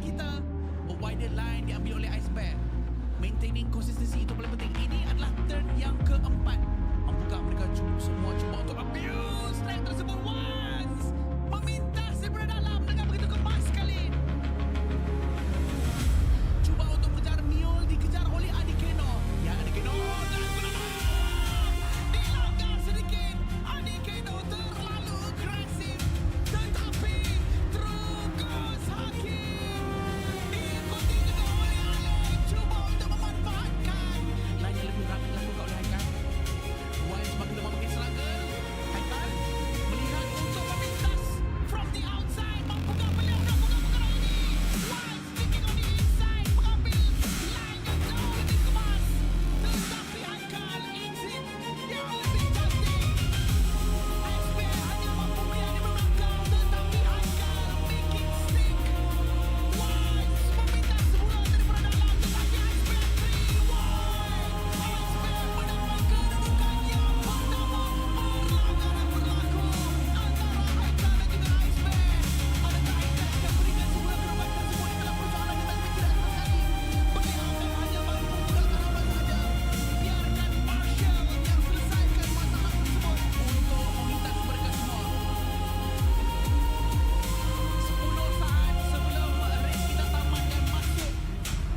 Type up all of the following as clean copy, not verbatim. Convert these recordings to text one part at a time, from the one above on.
kita. A wider line diambil oleh iceberg. Maintaining consistency itu paling penting. Ini adalah turn yang keempat. Mampukah mereka semua cuba untuk abuse strike tersebut once. Memintas daripada dalam dengan begitu kemas sekali. Cuba untuk mengejar Mule, dikejar oleh Adi Keno. Ya, Adi Keno dilanggar sedikit. Adi Keno terlalu agresif. Tetapi terus Hakim diikuti juga oleh Alec. Cuba untuk memanfaatkan. Lainnya lebih ramai dilakukan oleh Haikal. Wan semakin lemah makin struggle. Haikal melihat untuk memintas from the outside. Mampukah beliau melakukan perkara ini? Wan sticking on the inside. Mengambil line yang jauh lebih kemas. Tetapi Haikal exit yang lebih cantik. XP hanya mampu melihat di belakang. Tetapi Haikal make it stick. Wan memintas semula daripada dalam. Tetapi XP 3-1. XP mendapat kedudukan yang pertama. Perlawanan berlaku antara Haikal dan juga XP. Adakah Haikal akan berikan semula kedudukan tersebut? Itulah persoalan kita tidak sama sekali. Beliau akan hanya mampu menggunakan apa saja. Biarkan Marshall yang selesaikan masalah tersebut untuk memintas mereka semua. 10 saat sebelum race kita tamat dan masuk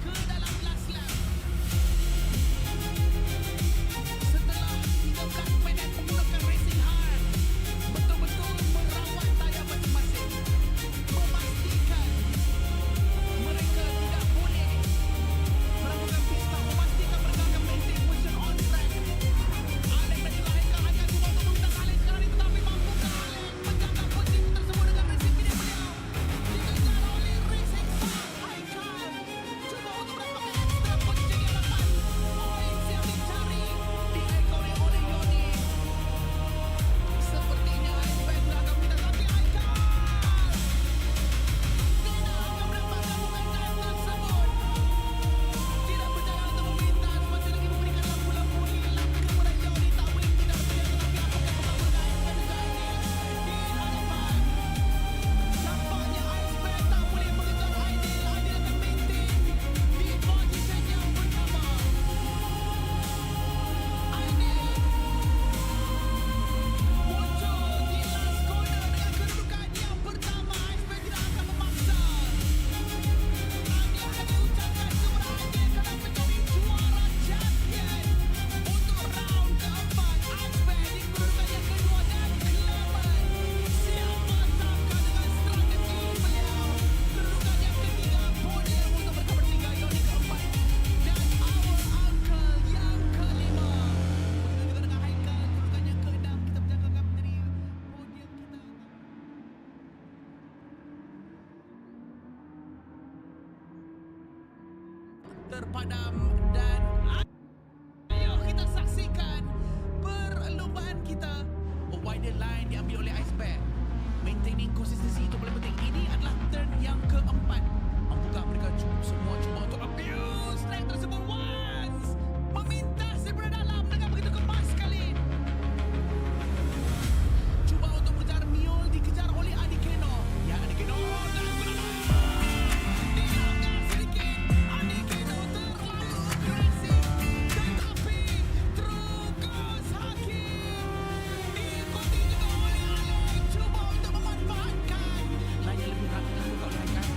ke dalam last lap. Setelah 13 minit menggunakan racing hard, betul-betul merawat tayar masing-masing, memastikan mereka tidak boleh melakukan pit stop, memastikan mereka akan maintain position on track. Alec dan juga Haikal hanya cuba untuk memintas Alec sekarang ini, tetapi mampukah Alec menjaga posisi tersebut dengan racing video beliau? Dikejar oleh racing star Haikal. Cuba untuk mendapatkan extra posisi di hadapan. Points yang dicari diekori oleh Yoni. Sepertinya Iceberg tidak akan minta, tapi Haikal tidak akan mendapatkan momentum tersebut. Tidak berjaya untuk memintas, masih lagi memberikan lampu-lampu hilang kepada Yoni. Tak boleh tidak berjaya, tetapi apakah pembangunan Iceberg juga ini di hadapan? Nampaknya Iceberg tak boleh mengejar Aidil. Aidil akan maintain di posisi yang pertama. Aidil muncul di last corner dengan kedudukan yang pertama. Iceberg tidak akan memaksa. Hanya ucapkan kepada Aidil kerana menjadi juara champion untuk round keempat. Iceberg di kedudukan yang kedua dan Clement siapa sangka dengan strategi beliau. Kedudukan yang ketiga, podium untuk mereka bertiga. Yoni keempat dan our uncle yang kelima. Begitu juga dengan Haikal, kedudukan yang keenam. Kita berjangkakan menjadi podium kita. Terpadam dan ayo kita saksikan perlombaan kita. A wider line diambil oleh iceberg. Maintaining consistency itu paling penting. Ini adalah turn yang keempat. Mampukah mereka semua cuba untuk abuse strike tersebut once. Memintas daripada dalam dengan begitu kemas sekali. Cuba untuk mengejar Mule, dikejar oleh Adi Keno. Ya, Adi Keno dilanggar sedikit. Adi Keno terlalu agresif. Tetapi terus Hakim diikuti juga oleh Alec. Cuba untuk memanfaatkan. Lainnya lebih ramai dilakukan oleh Haikal.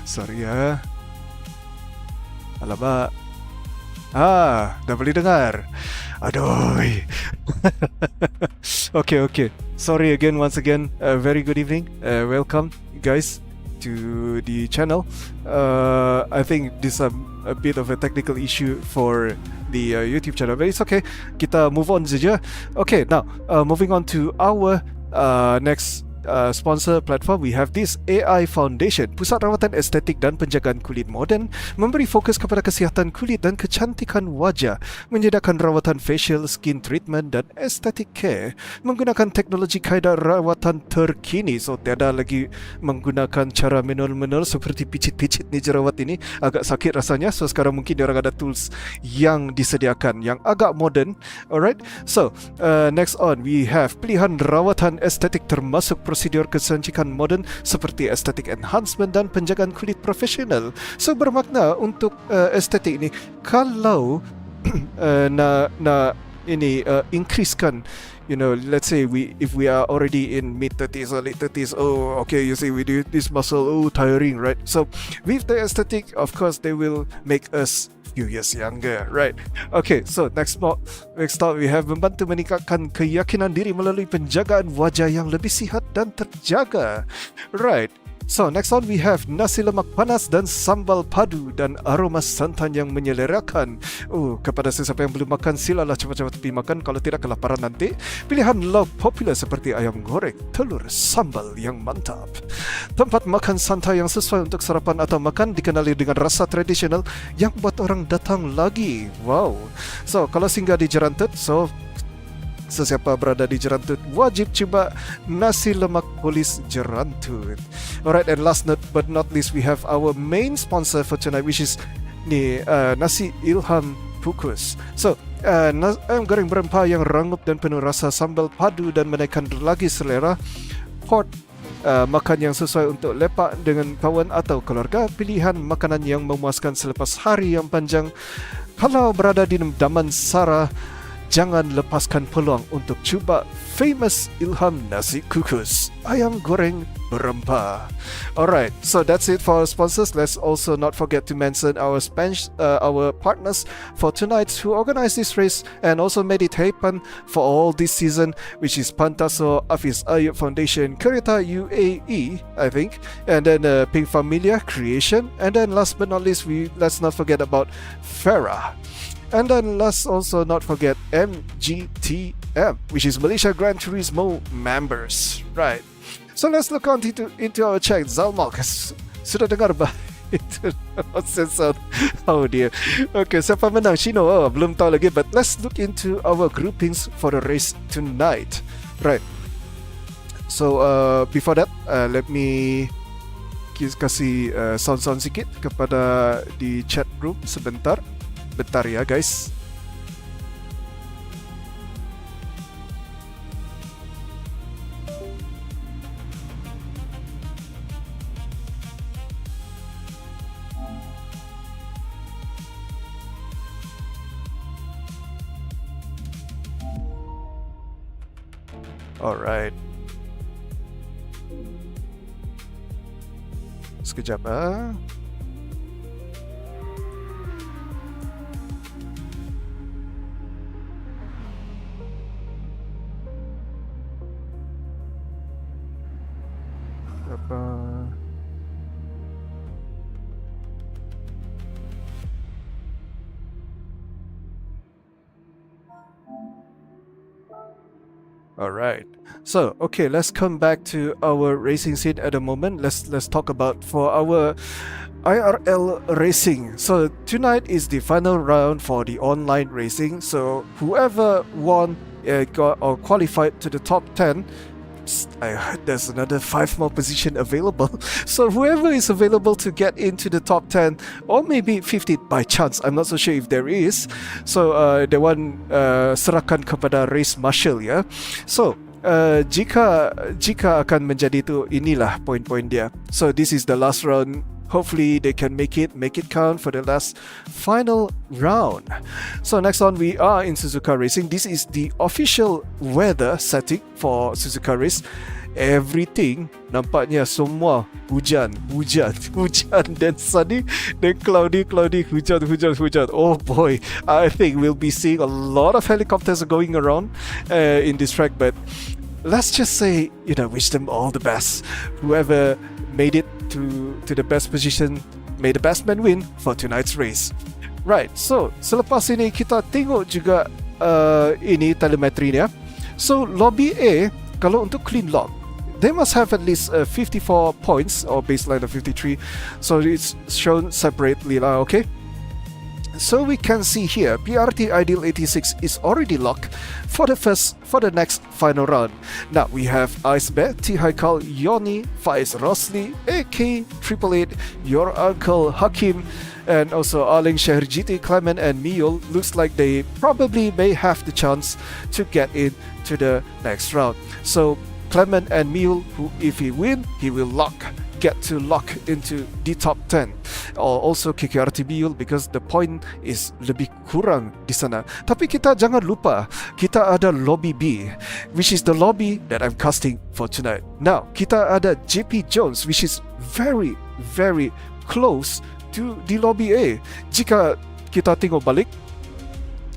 Sorry ya. Alamak. Dah boleh dengar. Aduh. Okay. Sorry again, once again. Very good evening. Welcome, guys, to the channel. I think this is a bit of a technical issue for the YouTube channel, but it's okay. Kita move on saja. Okay, now moving on to our next sponsor platform. We have this AI Foundation, pusat rawatan estetik dan penjagaan kulit moden, memberi fokus kepada kesihatan kulit dan kecantikan wajah, menyediakan rawatan facial, skin treatment dan aesthetic care menggunakan teknologi kaedah rawatan terkini. So tiada lagi menggunakan cara manual seperti picit-picit ni jerawat ini, agak sakit rasanya. So sekarang mungkin diorang ada tools yang disediakan yang agak modern. Alright, so next on we have pilihan rawatan estetik termasuk prosedur kecantikan moden seperti estetik enhancement dan penjagaan kulit profesional. So bermakna untuk estetik ni, kalau nak increasekan, you know, let's say if we are already in mid 30s or late 30s, oh okay, you see we do this muscle, oh tiring, right? So with the aesthetic, of course they will make us few years younger, right? Okay, so next stop we have membantu meningkatkan keyakinan diri melalui penjagaan wajah yang lebih sihat dan terjaga, right? So next on we have nasi lemak panas dan sambal padu dan aroma santan yang menyelerakan. Kepada sesiapa yang belum makan, silalah cepat-cepat pergi makan, kalau tidak kelaparan nanti. Pilihan lauk popular seperti ayam goreng, telur, sambal yang mantap. Tempat makan santai yang sesuai untuk sarapan atau makan, dikenali dengan rasa tradisional yang buat orang datang lagi. Wow. So kalau singgah di Jerantut, sesiapa berada di Jerantut wajib cuba nasi lemak polis Jerantut. Alright, and last but not least we have our main sponsor for tonight, which is nasi Ilham Pukus. So ayam goreng berempah yang rangup dan penuh rasa, sambal padu dan menaikkan lagi selera, hot makan yang sesuai untuk lepak dengan kawan atau keluarga, pilihan makanan yang memuaskan selepas hari yang panjang. Kalau berada di Damansara, jangan lepaskan peluang untuk cuba famous Ilham Nasi Kukus, ayam goreng berempah. Alright, so that's it for our sponsors. Let's also not forget to mention our partners for tonight who organized this race and also made it happen for all this season, which is Pantaso, Afis Ayub Foundation, Kereta UAE, I think, and then Pink Familia Creation, and then last but not least, let's not forget about Farah. And then let's also not forget MGTM, which is Malaysia Gran Turismo members. Right. So let's look on into our chat. Zalmak, sudah dengar bah? Itu nonsense sound. Oh dear. Okay, siapa menang? Shino? Belum tahu lagi. But let's look into our groupings for the race tonight. Right. So before that, let me kasih sound sikit kepada di chat room sebentar. Bentar ya guys. Alright. Sekejap ah. Alright. So, okay, let's come back to our racing scene at the moment. Let's talk about for our IRL racing. So, tonight is the final round for the online racing. So, whoever won or qualified to the top 10, I heard there's another 5 more position available. So whoever is available to get into the top 10 or maybe 50 by chance, I'm not so sure if there is. So the one serahkan kepada race marshal ya. So jika akan menjadi itu, inilah poin-poin dia. So this is the last round. Hopefully they can make it count for the last final round. So next on, we are in Suzuka Racing. This is the official weather setting for Suzuka Race. everything nampaknya semua hujan then sunny, then cloudy, hujan. Oh boy, I think we'll be seeing a lot of helicopters going around in this track, but let's just say, wish them all the best. Whoever made it to the best position, may the best man win for tonight's race. Right, so selepas ini kita tengok juga ini telemetrinya. So lobby A, kalau untuk clean log, they must have at least 54 points or baseline of 53. So it's shown separately lah, okay? So we can see here, PRT Ideal 86 is already locked for the next final round. Now we have Ice Bear, T Haikal, Yoni, Faiz Rosli, AK, 888, Your Uncle Hakim, and also Arling Sheher GT, Clement and Miyul. Looks like they probably may have the chance to get into the next round. So Clement and Miyul, who if he win, he will get to lock into the top 10, or also KKRT Miyul, because the point is lebih kurang di sana. Tapi kita jangan lupa, kita ada lobby B, which is the lobby that I'm casting for tonight. Now kita ada JP Jones, which is very very close to the lobby A. Jika kita tengok balik,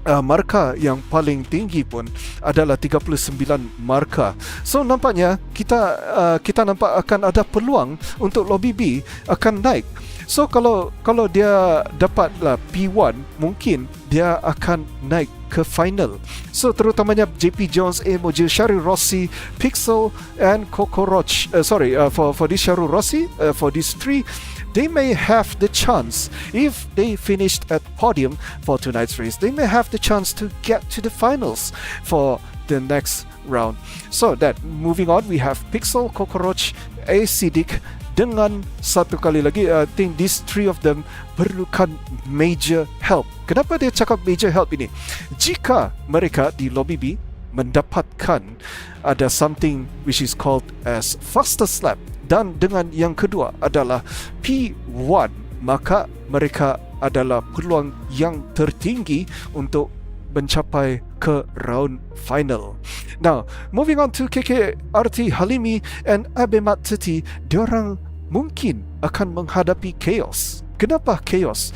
markah yang paling tinggi pun adalah 39 markah. So nampaknya kita nampak akan ada peluang untuk lobby B akan naik. So kalau dia dapatlah P1, mungkin dia akan naik ke final. So terutamanya JP Jones, Emoji, Sharul Rossi, Pixel and Coco Roach. For this Sharul Rossi, for these three, they may have the chance, if they finished at podium for tonight's race, they may have the chance to get to the finals for the next round. So that, moving on, we have Pixel, Cockroach, Acidic, dengan satu kali lagi, I think these three of them perlukan major help. Kenapa dia cakap major help ini? Jika mereka di lobby B mendapatkan ada something which is called as fastest lap, dan dengan yang kedua adalah P1, maka mereka adalah peluang yang tertinggi untuk mencapai ke round final. Now, moving on to KKRT Halimi and Abemat Titi, diorang mungkin akan menghadapi chaos. Kenapa chaos?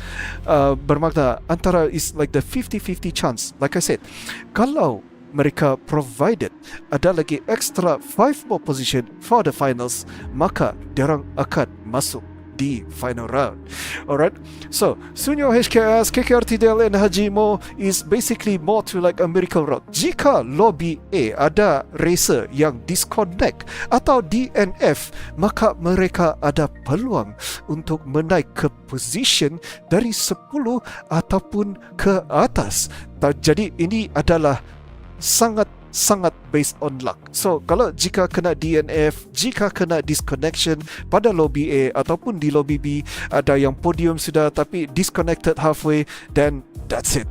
Bermakna antara is like the 50-50 chance. Like I said, kalau mereka provided ada lagi extra 5 more position for the finals, maka diorang akan masuk di final round. Alright, so Sunyo HKS, KKRT Del and Haji Mo is basically more to like a miracle round. Jika lobby A ada racer yang disconnect atau DNF, maka mereka ada peluang untuk menaik ke position dari 10 ataupun ke atas. Jadi ini adalah sangat based on luck. So kalau jika kena DNF, jika kena disconnection pada lobby A ataupun di lobby B, ada yang podium sudah tapi disconnected halfway, then that's it.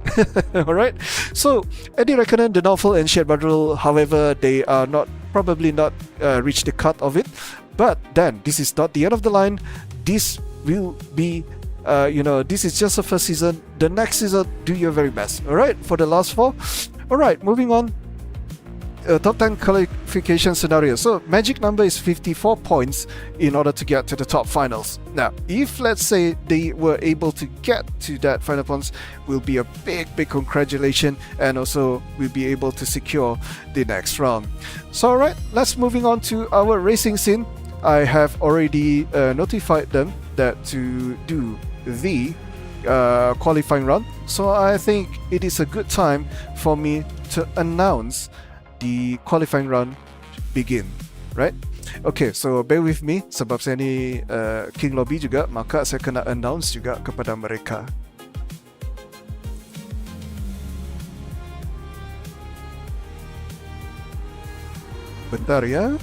Alright, so Eddie Reckonen, the novel and Shed Badrul, however, they are probably not reach the cut of it, but then this is not the end of the line. This will be this is just the first season. The next season, do your very best. Alright, for the last 4. Alright, moving on. Top 10 qualification scenario. So magic number is 54 points in order to get to the top finals. Now, if let's say they were able to get to that final points, will be a big congratulation, and also will be able to secure the next round. So alright, let's moving on to our racing scene. I have already notified them that to do the qualifying round. So I think it is a good time for me to announce the qualifying round begin, right? Okay, so bear with me sebab saya ni King Lobby juga, maka saya kena announce juga kepada mereka. Bentar ya.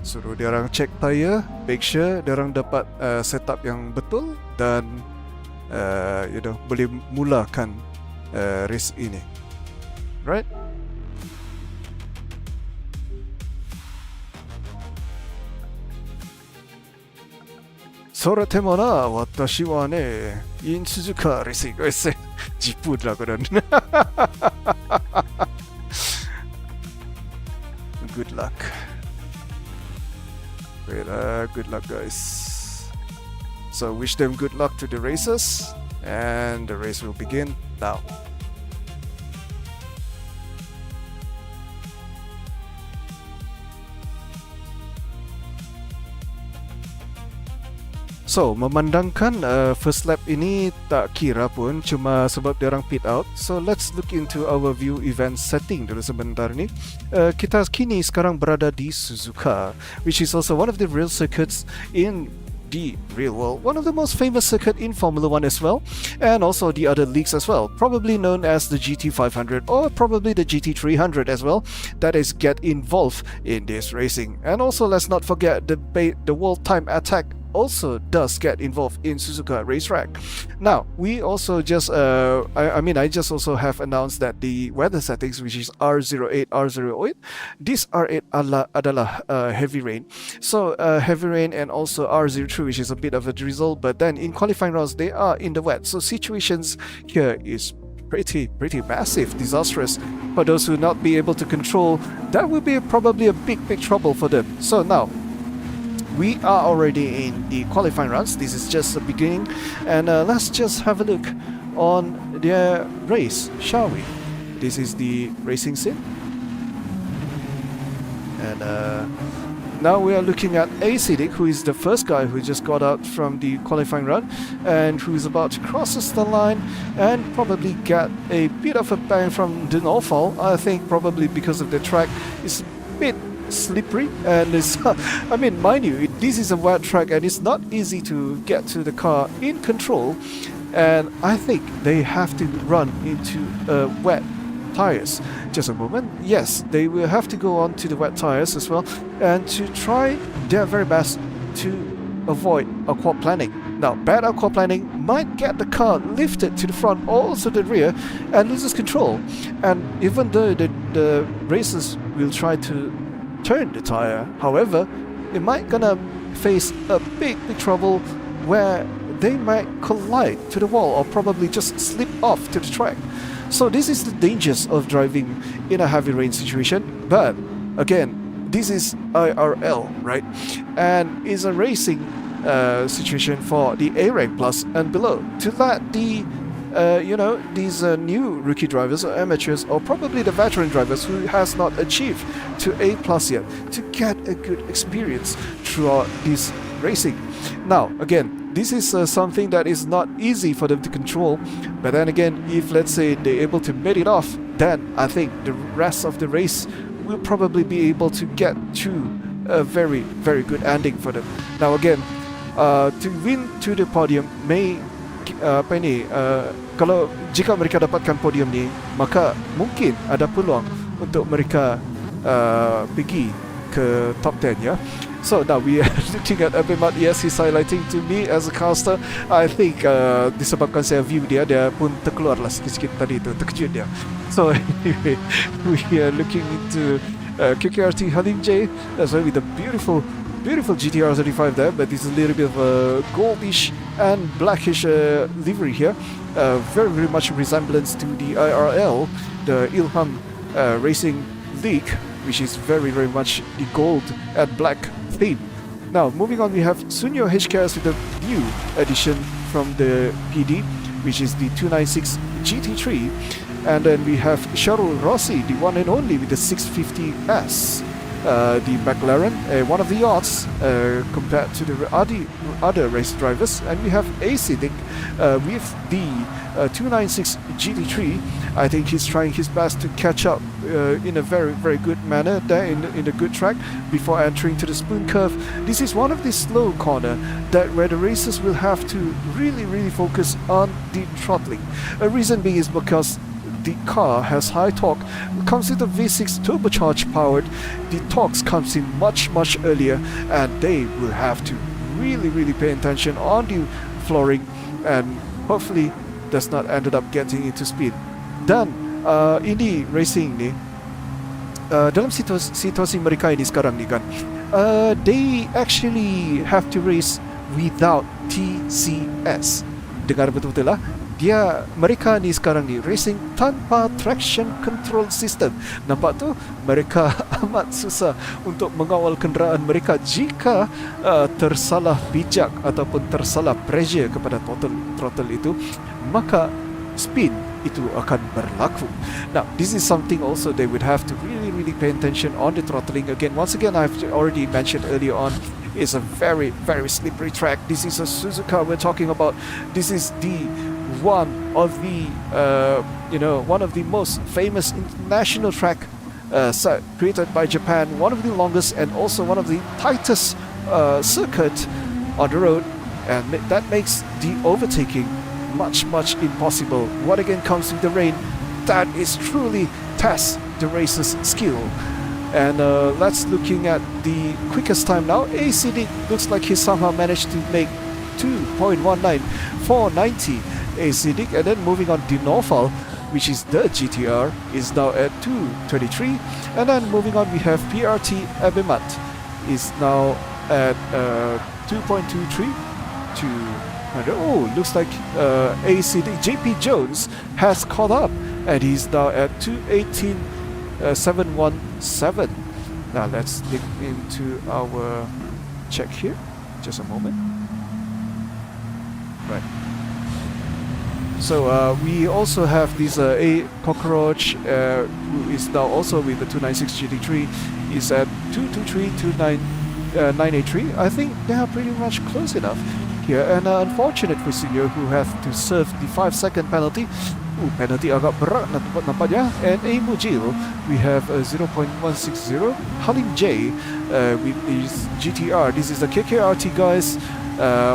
Suruh dia orang check tire, make sure dia orang dapat setup yang betul dan boleh mulakan race ini. Right? それでもな、私はね、in Suzuka Racing. Jipud lah korang. Good luck. Good luck, guys. So wish them good luck to the racers, and the race will begin now. So, memandangkan first lap ini tak kira pun, cuma sebab dia orang pit out. So, let's look into our view event setting dulu sebentar ni. Kita kini sekarang berada di Suzuka, which is also one of the real circuits in the real world, one of the most famous circuit in Formula 1 as well, and also the other leagues as well, probably known as the GT500 or probably the GT300 as well, that is get involved in this racing. And also let's not forget the World Time Attack also does get involved in Suzuka racetrack. Now we also just I just also have announced that the weather settings, which is R08, R08, this R8 adalah heavy rain, so heavy rain, and also R03, which is a bit of a drizzle, but then in qualifying rounds they are in the wet, so situations here is pretty massive, disastrous for those who not be able to control. That will be probably a big trouble for them. So now we are already in the qualifying rounds. This is just the beginning, and let's just have a look on their race, shall we? This is the racing scene, and now we are looking at Acidic, who is the first guy who just got out from the qualifying run and who is about to cross the line and probably get a bit of a bang from the no-fall. I think probably because of the track is a bit slippery, and it's mind you, this is a wet track and it's not easy to get to the car in control, and I think they have to run into wet tires. Just a moment. Yes, they will have to go on to the wet tires as well, and to try their very best to avoid aquaplaning. Now, bad aquaplaning might get the car lifted to the front or also the rear and loses control, and even though the racers will try to turn the tire, however, it might gonna face a big trouble where they might collide to the wall or probably just slip off to the track. So this is the dangers of driving in a heavy rain situation. But again, this is IRL, right? And it's a racing situation for the A rank plus and below, to let the these new rookie drivers or amateurs or probably the veteran drivers who has not achieved to A plus yet to get a good experience throughout this racing. Now again, this is something that is not easy for them to control, but then again, if let's say they're able to make it off, then I think the rest of the race will probably be able to get to a very good ending for them. Now again, to win to the podium may kalau jika mereka dapatkan podium ni, maka mungkin ada peluang untuk mereka pergi ke top 10, ya. So now we are looking at Abimat. Yes, he's highlighting to me as a caster. I think disebabkan saya view dia pun terkeluar lah sikit-sikit tadi tu, terkejut dia. So anyway, we are looking into KKRT Halim J as well with the beautiful GTR 35 there, but it's a little bit of a goldish and blackish livery here. Very much resemblance to the IRL, the Ilham Racing League, which is very much the gold and black theme. Now moving on, we have Sunyo HKS with a new addition from the PD, which is the 296 GT3, and then we have Sharul Rossi, the one and only, with the 650S. The McLaren, one of the odds compared to the other race drivers, and we have Acidic with the 296 GT3. I think he's trying his best to catch up in a very good manner there in a good track before entering to the spoon curve. This is one of the slow corner that where the racers will have to really focus on the throttling. A reason being is because the car has high torque, comes with a V6 turbocharged powered. The torque comes in much earlier, and they will have to really pay attention on the flooring, and hopefully does not ended up getting into speed. Dan ini racing ni dalam situasi mereka ini sekarang ni kan, they actually have to race without TCS. Dengar betul-betul lah. Mereka ni sekarang ni racing tanpa traction control system. Nampak tu, mereka amat susah untuk mengawal kenderaan mereka jika tersalah bijak ataupun tersalah pressure kepada throttle itu, maka spin itu akan berlaku. Now, this is something also they would have to really pay attention on the throttling. Once again, I've already mentioned earlier on, it's a very slippery track. This is a Suzuka we're talking about. This is one of the most famous international track created by Japan, one of the longest and also one of the tightest circuit on the road, and that makes the overtaking much impossible. What again comes with the rain, that is truly tests the racer's skill. And let's looking at the quickest time now. ACD looks like he somehow managed to make 2.19 490 ACD, and then moving on Dinofal, which is the GTR, is now at 223, and then moving on we have PRT Abimat is now at 2.23 to looks like ACD JP Jones has caught up, and he's now at 218.717. Now let's look into our check here. Just a moment. Right. So we also have this A Cockroach who is now also with the 296 GT3 is at 223.983. I think they are pretty much close enough here, and unfortunate for Senior who have to serve the 5-second penalty. Penalty agak berat nampaknya. And A Mujil, we have 0.160. Halim J with his GTR. This is the KKRT guys.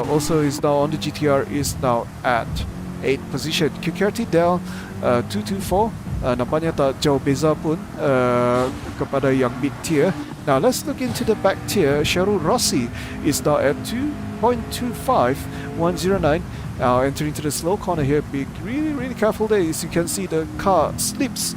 Also is now on the GTR, is now at 8th position. KKRT down 224. Nampaknya tak jauh beza pun kepada yang mid tier. Now let's look into the back tier. Sharul Rossi is now at 2.25109. Now entering into the slow corner here. Be really careful there. As you can see, the car slips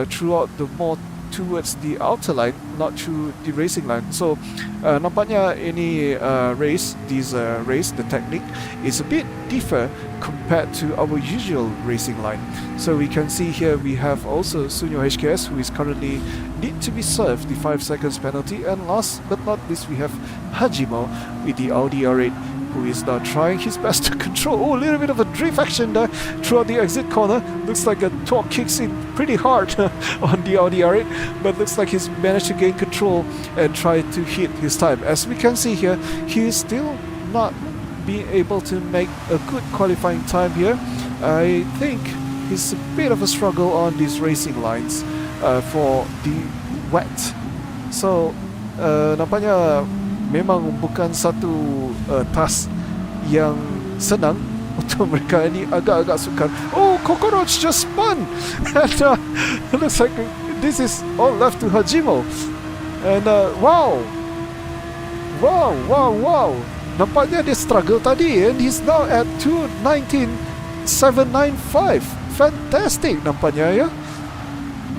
throughout the more towards the outer line, not through the racing line. So nampaknya ini race, the technique is a bit different compared to our usual racing line. So we can see here we have also Sunyo HKS, who is currently need to be served the 5 seconds penalty, and last but not least we have Hajimo with the Audi R8, who is now trying his best to control. A little bit of a drift action there throughout the exit corner. Looks like a torque kicks in pretty hard on the Audi R8, but looks like he's managed to gain control and try to hit his time. As we can see here, he is still not being able to make a good qualifying time here. I think it's a bit of a struggle on these racing lines for the wet. So nampaknya memang bukan satu task yang senang untuk mereka ini, agak-agak sukar. Oh, Cockroach just spun! And looks like this is all left to Hajimo. And wow! Nampaknya dia struggle tadi, and he's now at 219.795. Fantastic nampaknya ya.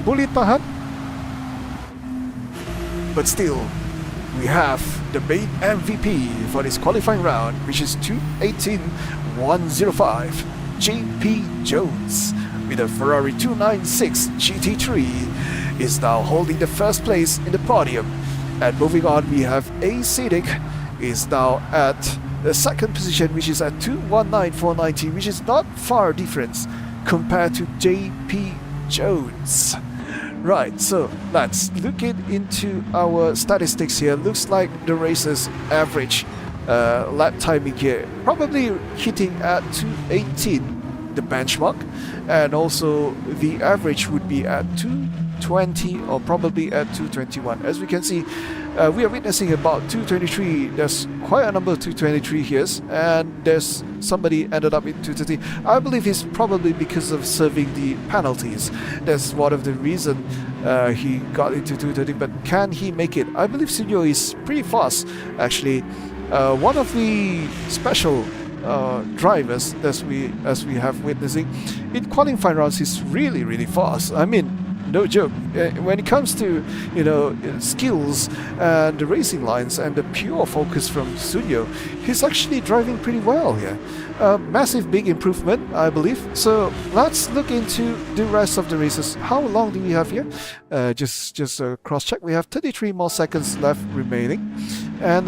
Boleh tahan. But still, we have the main MVP for this qualifying round, which is 218.105. JP Jones with a Ferrari 296 GT3 is now holding the first place in the podium. And moving on, we have A Siddiq is now at the second position, which is at 219.490, which is not far difference compared to JP Jones. Right, so let's look into our statistics here. Looks like the racer's average lap timing here probably hitting at 218, the benchmark, and also the average would be at 220 or probably at 221. As we can see, we are witnessing about 223. There's quite a number of 223 here, and there's somebody ended up in 230. I believe it's probably because of serving the penalties. That's one of the reason he got into 230. But can he make it? I believe Sunyo is pretty fast, actually. One of the special drivers as we have witnessing in qualifying rounds is really fast. I mean, no joke. When it comes to skills and the racing lines and the pure focus from Sunyo, he's actually driving pretty well here. Massive big improvement, I believe. So let's look into the rest of the races. How long do we have here? Just cross check. We have 33 more seconds left remaining, and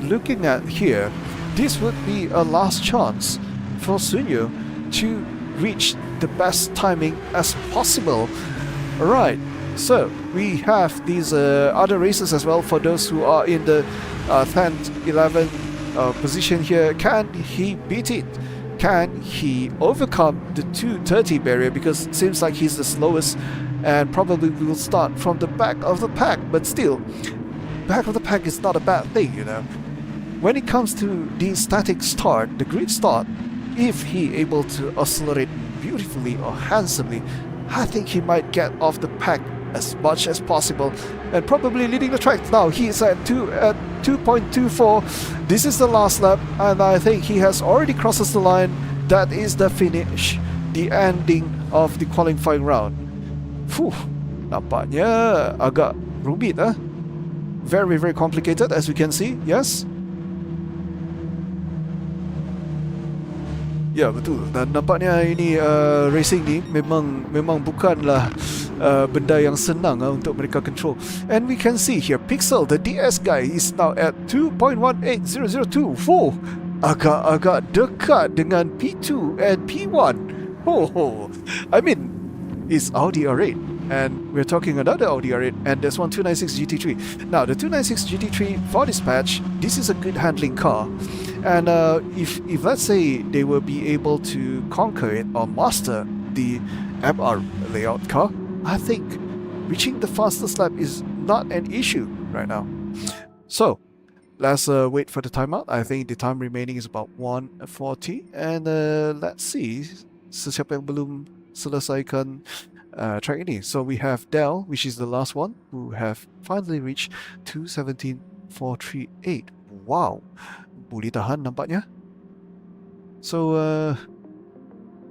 looking at here, this would be a last chance for Sunyo to reach the best timing as possible. Alright, so we have these other races as well for those who are in the 10th, 11th position here. Can he beat it? Can he overcome the 2:30 barrier? Because it seems like he's the slowest and probably will start from the back of the pack, but still, back of the pack is not a bad thing, When it comes to the static start, the grid start, if he able to accelerate beautifully or handsomely, I think he might get off the pack as much as possible and probably leading the track. Now he is at 2.24. This is the last lap, and I think he has already crosses the line. That is the finish, the ending of the qualifying round. Nampaknya agak rumit, very, very complicated, as we can see. Yes. Ya, betul. Dan nampaknya ini racing ni memang bukanlah benda yang senang untuk mereka control. And we can see here Pixel, the DS guy, is now at 2.18002. Agak-agak dekat dengan P2 and P1. I mean, it's Audi R8, and we're talking another Audi R8, and there's one 296 GT3. Now, the 296 GT3 for this patch, this is a good handling car. And if let's say they will be able to conquer it or master the MR layout car, I think reaching the fastest lap is not an issue right now. So let's wait for the timeout. I think the time remaining is about 1:40, and let's see sesiapa yang belum selesaikan track ini. So we have Dell, which is the last one, who have finally reached 2:17.438. Wow. Boleh tahan nampaknya. So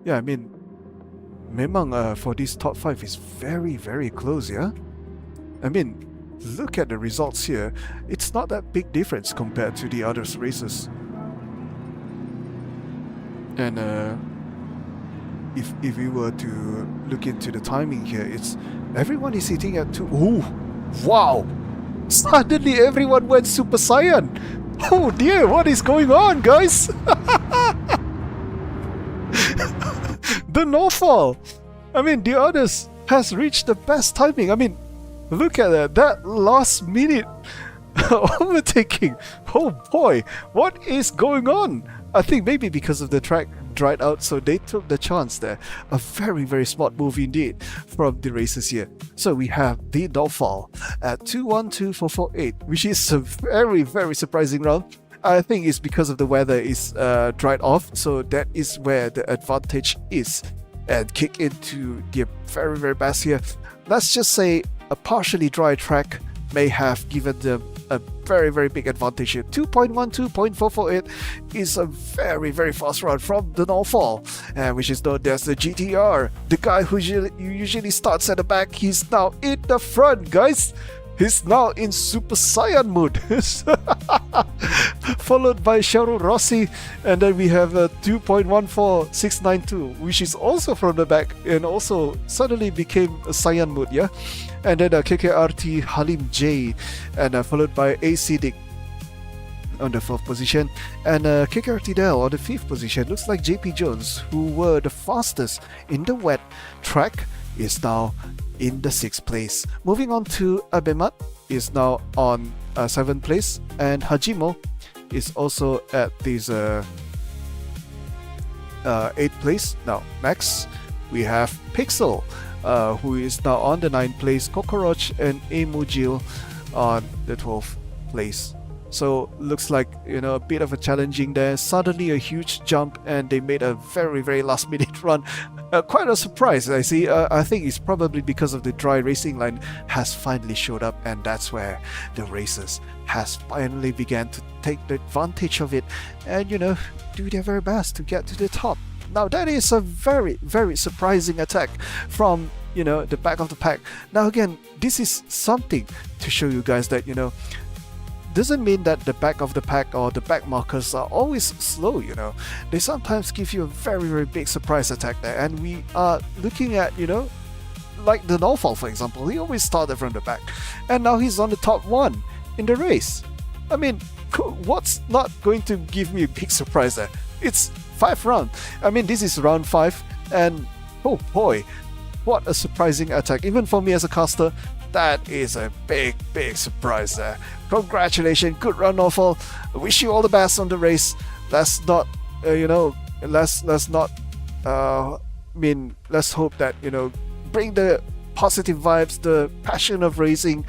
yeah, I mean, memang for this top 5 is very, very close, yeah. I mean, look at the results here. It's not that big difference compared to the other races. And if we were to look into the timing here, it's everyone is sitting at 2. Oh, wow! Suddenly everyone went Super Saiyan. Oh dear, what is going on, guys? The no-fall. I mean, the others has reached the best timing. I mean, look at that last minute overtaking. Oh boy, what is going on? I think maybe because of the track dried out, so they took the chance there. A very, very smart move indeed from the racers here. So we have the no-fall at 212.448, which is a very, very surprising round. I think it's because of the weather is dried off, so that is where the advantage is, and kick into the very, very best here. Let's just say a partially dry track may have given them a very, very big advantage here. 2.12.448 is a very, very fast run from the no-fall, which is known as the GTR. The guy who usually starts at the back, he's now in the front, guys. He's now in Super Saiyan mode. Followed by Sharon Rossi, and then we have 2.14692, which is also from the back and also suddenly became a Saiyan mode, yeah. And then KKRT Halim J, and followed by AC Dick on the 4th position, and KKRT Dell on the 5th position. Looks like JP Jones, who were the fastest in the wet track, is now in the 6th place. Moving on to Abemat, is now on 7th place, and Hajimo is also at this 8th place. Now next we have Pixel, who is now on the 9th place, Kokoroch and Emujil on the 12th place. So looks like, a bit of a challenging there. Suddenly a huge jump, and they made a very, very last minute run. Quite a surprise, I see. I think it's probably because of the dry racing line has finally showed up, and that's where the racers has finally began to take the advantage of it and, do their very best to get to the top. Now that is a very, very surprising attack from, the back of the pack. Now again, this is something to show you guys that, doesn't mean that the back of the pack or the back markers are always slow, They sometimes give you a very, very big surprise attack there. And we are looking at, like the Norfall, for example. He always started from the back. And now he's on the top one in the race. I mean, what's not going to give me a big surprise there? It's 5 rounds. I mean, this is round 5. And oh boy, what a surprising attack. Even for me as a caster, that is a big, big surprise there. Congratulations, good run, Norfall. I wish you all the best on the race. Let's not, let's not, let's hope that, bring the positive vibes, the passion of racing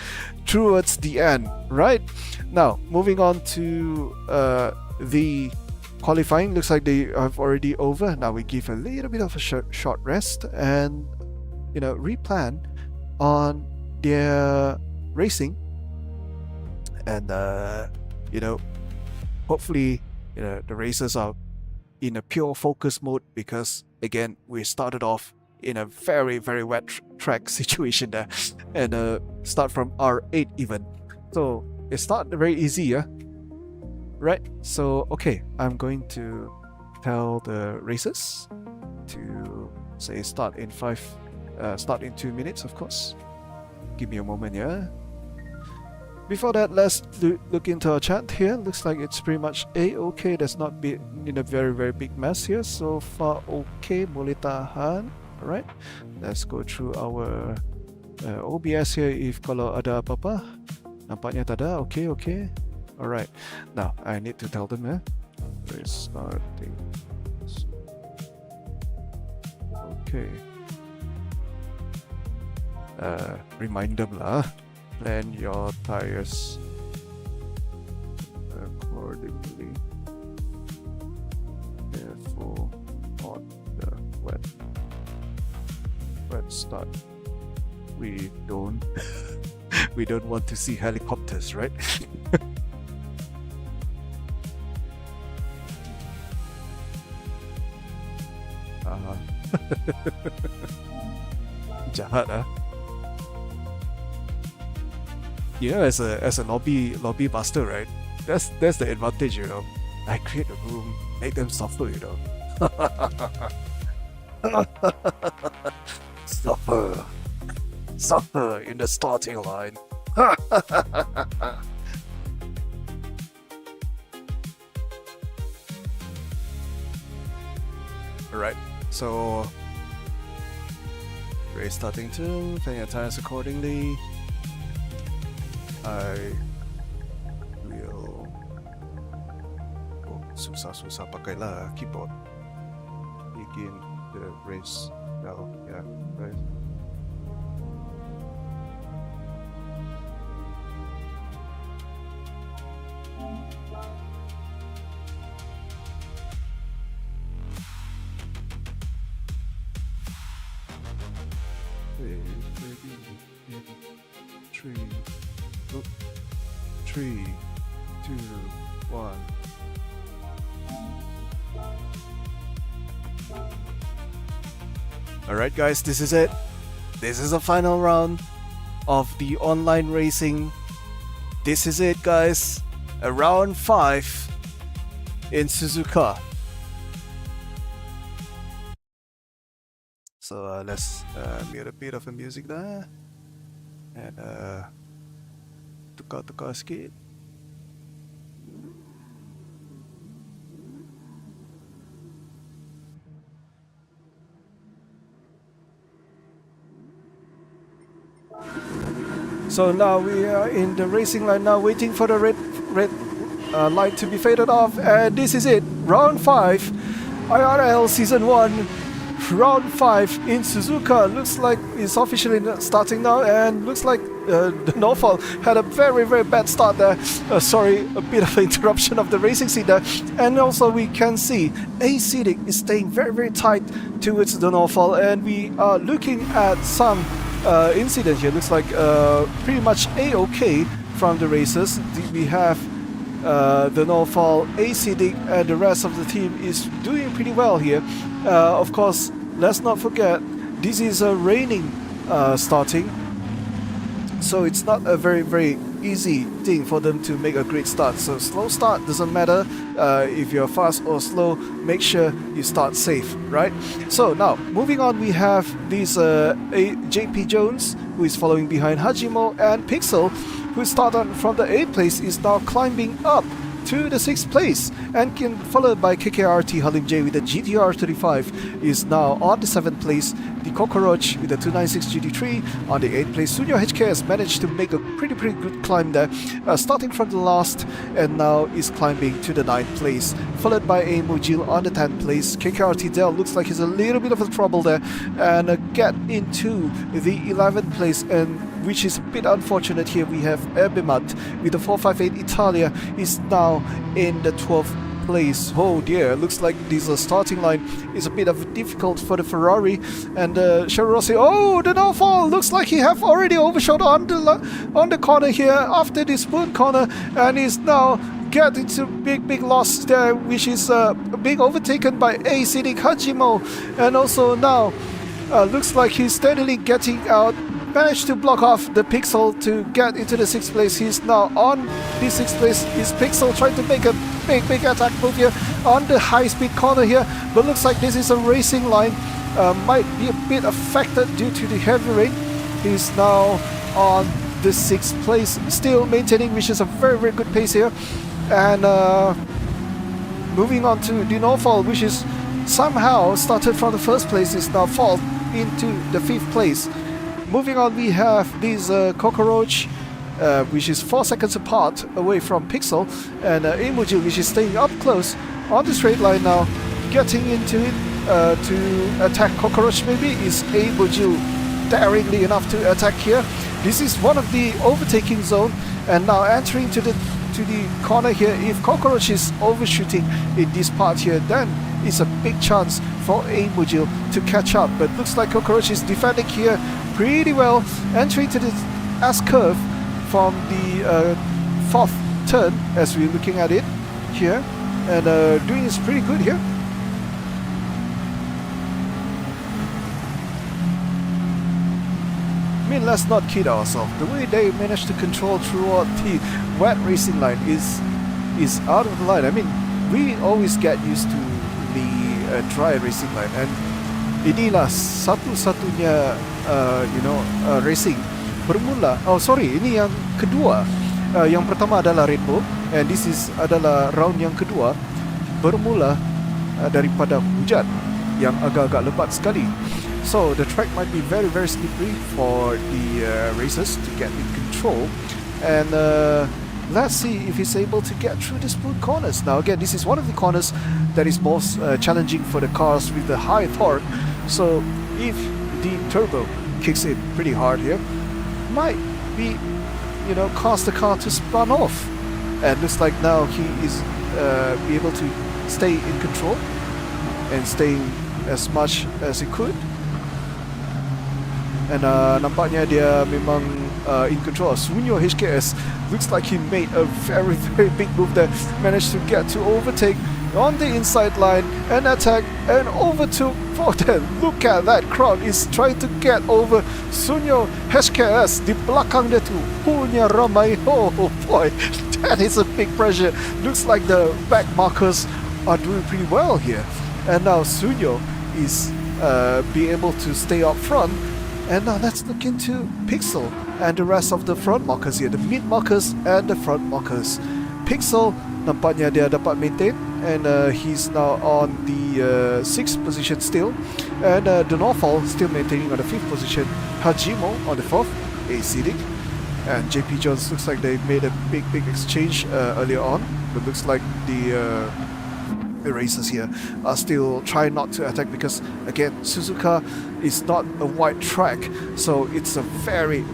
towards the end, right? Now, moving on to the qualifying. Looks like they have already over. Now we give a little bit of a short rest and, replan on their racing. And, hopefully, the racers are in a pure focus mode because, again, we started off in a very, very wet track situation there and start from R8 even. So it's not very easy, yeah? Right? So, okay, I'm going to tell the racers to say start in 2 minutes, of course. Give me a moment, yeah? Before that, let's look into our chat here. Looks like it's pretty much A-okay. There's not been in a very, very big mess here. So far, okay. Boleh tahan. Alright. Let's go through our OBS here. If kalau ada apa-apa. Nampaknya tak ada. Okay, okay. Alright. Now, I need to tell them, restarting. Okay. Remind them lah. Plan your tires accordingly. Careful on the wet start. We don't we don't want to see helicopters, right? Jahat, ah. As a lobby master, right? That's the advantage, I create a room, make them suffer, Suffer in the starting line. Alright, so race starting to plan your tires accordingly. I will susah pakai lah keyboard. Begin the race now. Yeah, right. Three, 2, 1. Alright guys, this is it. This is the final round of the online racing. This is it guys. Round 5 in Suzuka. So let's mute a bit of the music there. And tukar sikit. So now we are in the racing line now, waiting for the red light to be faded off, and this is it. Round 5, IRL Season 1, Round 5 in Suzuka. Looks like it's officially starting now, and looks like the Norfall had a very, very bad start there. Sorry, a bit of an interruption of the racing scene there. And also we can see Acidic is staying very, very tight towards the Norfall, and we are looking at some incident here. Looks like pretty much A-okay from the racers. We have the Norfall, Acidic, and the rest of the team is doing pretty well here. Of course, let's not forget, this is a raining starting, so it's not a very easy thing for them to make a great start. So slow start doesn't matter. If you're fast or slow, make sure you start safe, right? So now moving on, we have this JP Jones, who is following behind Hajimo, and Pixel, who started from the 8th place, is now climbing up to the 6th place, and followed by KKRT Halim J with the GTR 35 is now on the 7th place. The Cockroach with the 296 GT3 on the 8th place. Sunyo HKS managed to make a pretty good climb there, starting from the last, and now is climbing to the 9th place, followed by Mujil on the 10th place. KKRT Dell looks like he's a little bit of a trouble there, and get into the 11th place, and which is a bit unfortunate here. We have Ebimat with the 458 Italia is now in the 12th place. Oh dear, looks like this starting line is a bit of difficult for the Ferrari, and Cheryl Rossi, oh, the no-fall, looks like he have already overshot on the corner here after this spoon corner, and is now get into big loss there, which is being overtaken by Acidic Hajimo, and also now looks like he's steadily getting out. Managed to block off the Pixel to get into the 6th place. He's now on the 6th place. Is Pixel trying to make a big attack move here on the high-speed corner here, but looks like this is a racing line. Might be a bit affected due to the heavy rain. He's now on the 6th place, still maintaining, which is a very good pace here. And moving on to the no-fall, which is somehow started from the 1st place, is now fall into the 5th place. Moving on, we have this Cockroach, which is 4 seconds apart away from Pixel, and Emojil, which is staying up close on the straight line now, getting into it to attack Cockroach. Maybe is Emojil daringly enough to attack here. This is one of the overtaking zone, and now entering to the corner here. If Cockroach is overshooting in this part here, then it's a big chance for Emojil to catch up, but looks like Cockroach is defending here pretty well, entering to the S-curve from the 4th turn as we're looking at it here, and doing is pretty good here. I mean, let's not kid ourselves. The way they managed to control throughout the wet racing line is out of the line. I mean, we always get used to the dry racing line, and inilah satu-satunya racing bermula. Oh sorry, ini yang kedua. Yang pertama adalah Red Bull, and this is adalah round yang kedua, bermula daripada hujan yang agak-agak lebat sekali. So the track might be very slippery for the racers to get in control, and let's see if he's able to get through the smooth corners. Now again, this is one of the corners that is most challenging for the cars with the high torque. So if the turbo kicks in pretty hard here, might be, cause the car to spun off. And looks like now he is be able to stay in control and staying as much as he could. And nampaknya dia memang in control. Sunyo HKS looks like he made a very big move there. Managed to get to overtake on the inside line and attack and overtook for them. Look at that, crowd is trying to get over Sunyo HKS. Di belakang dia tu punya ramai. Oh boy, that is a big pressure. Looks like the back markers are doing pretty well here. And now Sunyo is being able to stay up front. And now let's look into Pixel and the rest of the front markers here, the mid markers and the front markers. Pixel nampaknya dia dapat maintain, and he's now on the 6th position still, and the Norfall still maintaining on the 5th position. Hajimo on the 4th, Acidic, and JP Jones looks like they made a big exchange earlier on, but looks like the racers here are still trying not to attack, because again, Suzuka is not a wide track, so it's a very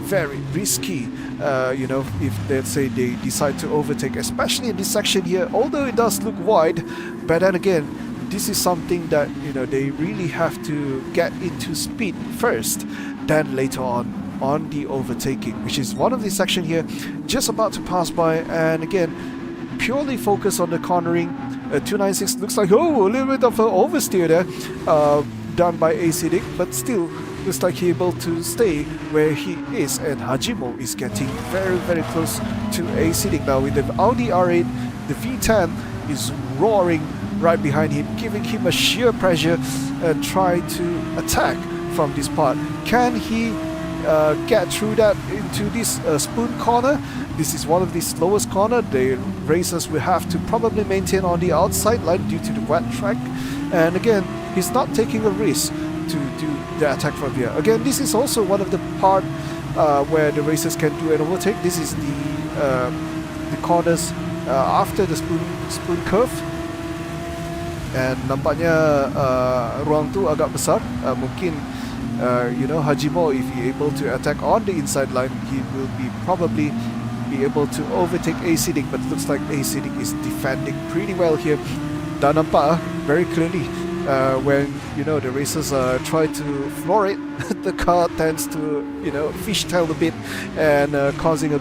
risky, if let's say they decide to overtake, especially in this section here, although it does look wide. But then again, this is something that they really have to get into speed first, then later on the overtaking, which is one of the section here just about to pass by. And again, purely focus on the cornering. 296 looks like, oh, a little bit of an oversteer there, done by Acidic, but still looks like he's able to stay where he is, and Hajimo is getting very, very close to Acidic now with the Audi R8. The V10 is roaring right behind him, giving him a sheer pressure and try to attack from this part. Can he get through that into this spoon corner? This is one of the slowest corner. The racers will have to probably maintain on the outside line due to the wet track, and again he's not taking a risk to do the attack from here. Again, this is also one of the part where the racers can do an overtake. This is the corners after the spoon curve, and nampaknya ruang tu agak besar. Mungkin Hajimo, if he able to attack on the inside line, he will probably be able to overtake Acidic, but looks like Acidic is defending pretty well here. Dah nampak very clearly when the racers try to floor it, the car tends to fishtail a bit and causing a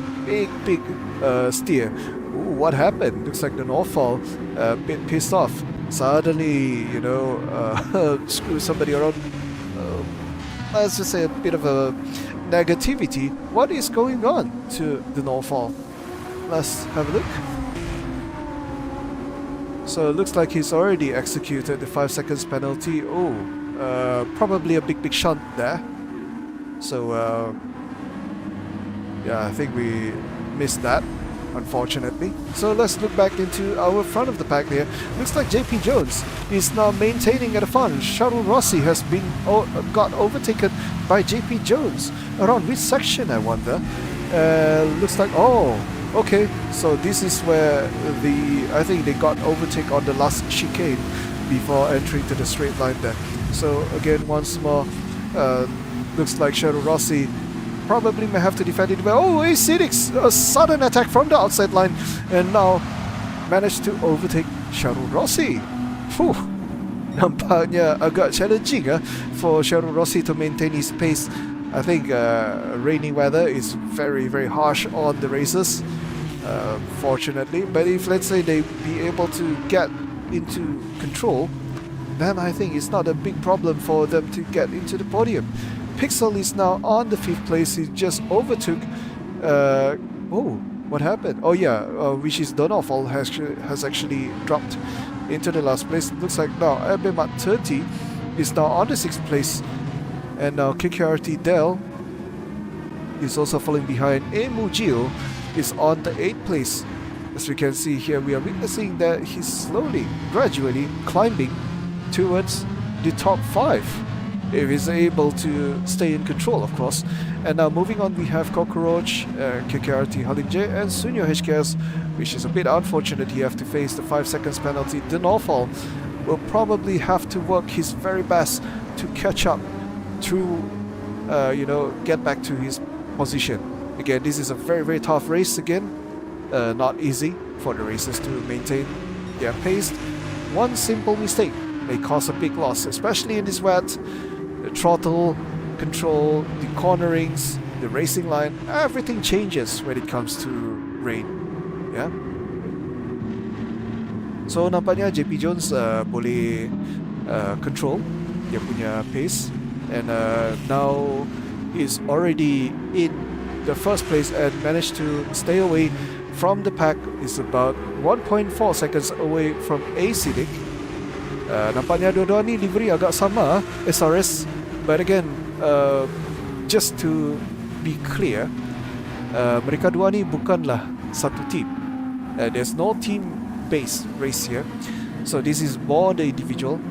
big steer. Ooh, what happened? Looks like the Northall a bit pissed off. Suddenly, screw somebody around. Let's just say a bit of a negativity. What is going on to the Northall? Let's have a look. So it looks like he's already executed the 5 seconds penalty. Oh, probably a big shunt there. So yeah, I think we missed that, unfortunately. So let's look back into our front of the pack here. Looks like JP Jones is now maintaining at the front. Sharon Rossi has been got overtaken by JP Jones. Around which section, I wonder? Looks like, oh, okay, so this is where I think they got overtake on the last chicane before entering to the straight line there. So again, once more, looks like Sharon Rossi probably may have to defend it well. Oh, Acidic's a sudden attack from the outside line, and now managed to overtake Sharon Rossi. Phew, nampaknya agak challenging for Sharon Rossi to maintain his pace. I think rainy weather is very harsh on the racers, fortunately. But if, let's say, they be able to get into control, then I think it's not a big problem for them to get into the podium. Pixel is now on the 5th place. He just overtook. Oh, what happened? Oh yeah, which is Donofal has actually dropped into the last place. Looks like now Abemat 30 is now on the 6th place, and now KKRT Dell is also falling behind. Emujio is on the 8th place. As we can see here, we are witnessing that he's slowly, gradually climbing towards the top 5. If he's able to stay in control, of course. And now moving on, we have Cockroach, KKRT Halinje, and Sunyo HKS, which is a bit unfortunate. He have to face the 5 seconds penalty. The Northall will probably have to work his very best to catch up to, get back to his position. Again, this is a very tough race again. Not easy for the racers to maintain their pace. One simple mistake may cause a big loss, especially in this wet. The throttle control, the cornerings, the racing line, everything changes when it comes to rain. Yeah. So nampaknya JP Jones boleh control dia punya pace, and now is already in the first place and managed to stay away from the pack. Is about 1.4 seconds away from Acidic. Nampaknya dua-dua ni livery agak sama, SRS, but again, just to be clear, mereka dua ni bukanlah satu team. There's no team-based race here, so this is more the individual.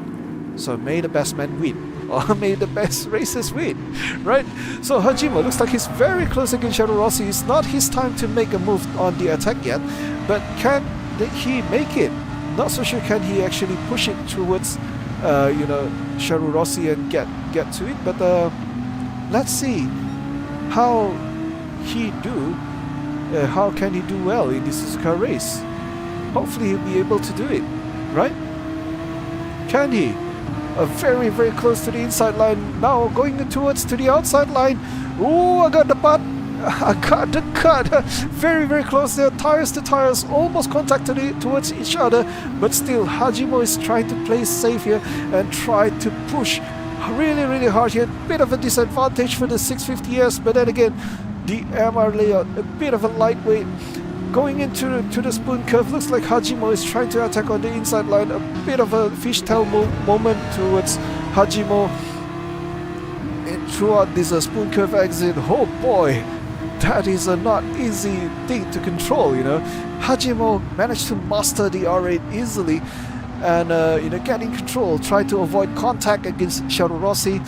So may the best man win, or may the best racers win, right? So Hajimo looks like he's very close against Shadow Rossi. It's not his time to make a move on the attack yet, but can he make it? Not so sure can he actually push it towards Sharu Rossi and get to it, but let's see how he do. How can he do well in this Suzuka race? Hopefully he'll be able to do it, right? Can he? Very close to the inside line. Now going towards to the outside line. Oh, agak dapat. the cut. Very, very close there. Tires to tires, almost contacted it towards each other, but still Hajimo is trying to play safe here and try to push really, really hard here. Bit of a disadvantage for the 650S, but then again, the MR layout, a bit of a lightweight. Going into the spoon curve, looks like Hajimo is trying to attack on the inside line. A bit of a fishtail moment towards Hajimo. And throughout this spoon curve exit, oh boy, that is a not easy thing to control, you know. Hajimo managed to master the R8 easily and, get in control, try to avoid contact against Shadow Rossi,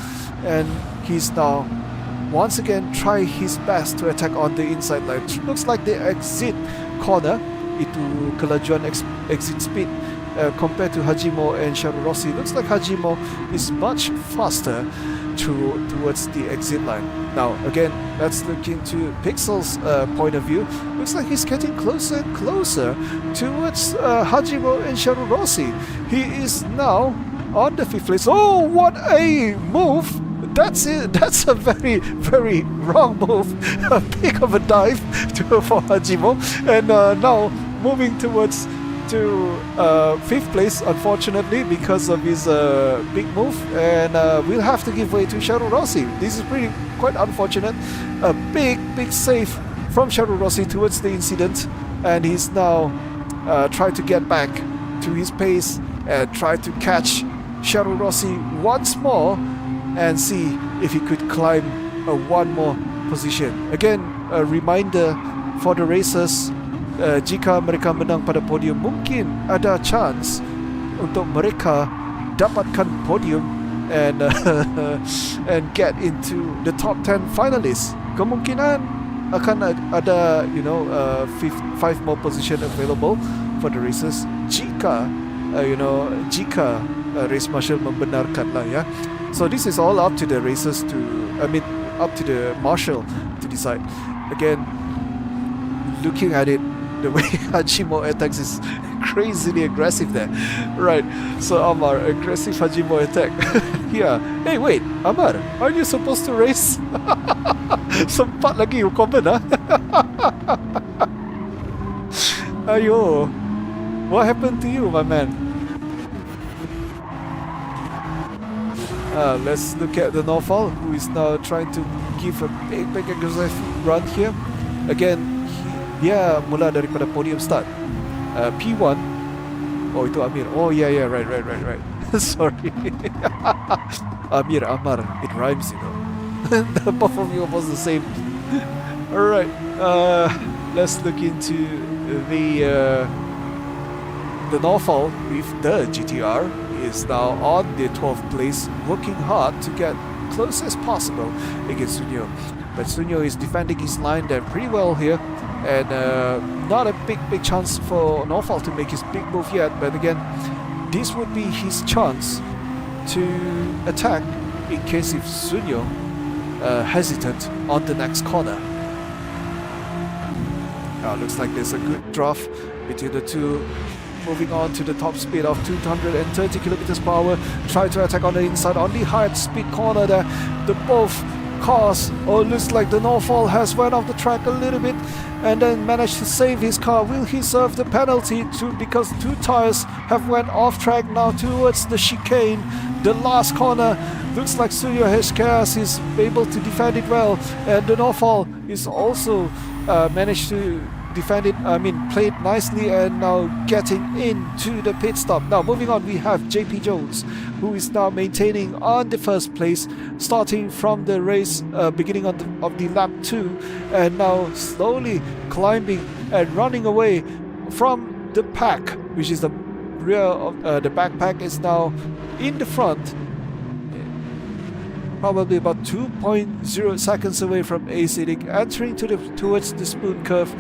and he's now once again try his best to attack on the inside line. Looks like the exit corner itu kelajuan exit speed compared to Hajimo and Shadow Rossi. Looks like Hajimo is much faster towards the exit line. Now again, let's look into Pixel's point of view. Looks like he's getting closer and closer towards Hajimo and Shadow Rossi. He is now on the 5th place. Oh, what a move! That's it. That's a very, very wrong move. A big of a dive for Hajimo, and now moving towards to 5th place, unfortunately, because of his big move, and we'll have to give way to Shadow Rossi. This is quite unfortunate. A big save from Shadow Rossi towards the incident, and he's now trying to get back to his pace and try to catch Shadow Rossi once more and see if he could climb one more position. Again, a reminder for the racers, jika mereka menang pada podium, mungkin ada chance untuk mereka dapatkan podium and and get into the top 10 finalists. Kemungkinan akan ada 5 more position available for the racers jika jika race marshal membenarkan lah ya. So this is all up to the racers up to the marshal to decide. Again, looking at it, the way Hajimo attacks is crazily aggressive there. Right, so Amar, aggressive Hajimo attack. Yeah. Hey, wait, Amar, aren't you supposed to race? Sempat lagi comment, ah. Ayo, what happened to you, my man? Let's look at the Norfall, who is now trying to give a big aggressive run here. Again, dia mula daripada podium start. P1. Oh, itu Amir. Oh, yeah, right. Sorry. Amar. It rhymes, you know. Both of you are almost the same. Alright. Let's look into the Norfall with the GTR. Is now on the 12th place, working hard to get close as possible against Sunyo. But Sunyo is defending his line there pretty well here, and not a big chance for Norfall to make his big move yet. But again, this would be his chance to attack in case if Sunyo hesitant on the next corner. Looks like there's a good draft between the two. Moving on to the top speed of 230 kilometers per hour. Try to attack on the inside on the high speed corner there. The both cars, looks like the Norfall has went off the track a little bit and then managed to save his car. Will he serve the penalty because 2 tires have went off track now towards the chicane? The last corner looks like Suryo Heshkas is able to defend it well, and the Norfall is also managed to defend it, played nicely, and now getting into the pit stop. Now moving on, we have JP Jones, who is now maintaining on the 1st place, starting from the race beginning of the lap 2, and now slowly climbing and running away from the pack, which is the rear of the backpack is now in the front, probably about 2.0 seconds away from Acidic, entering towards the spoon curve.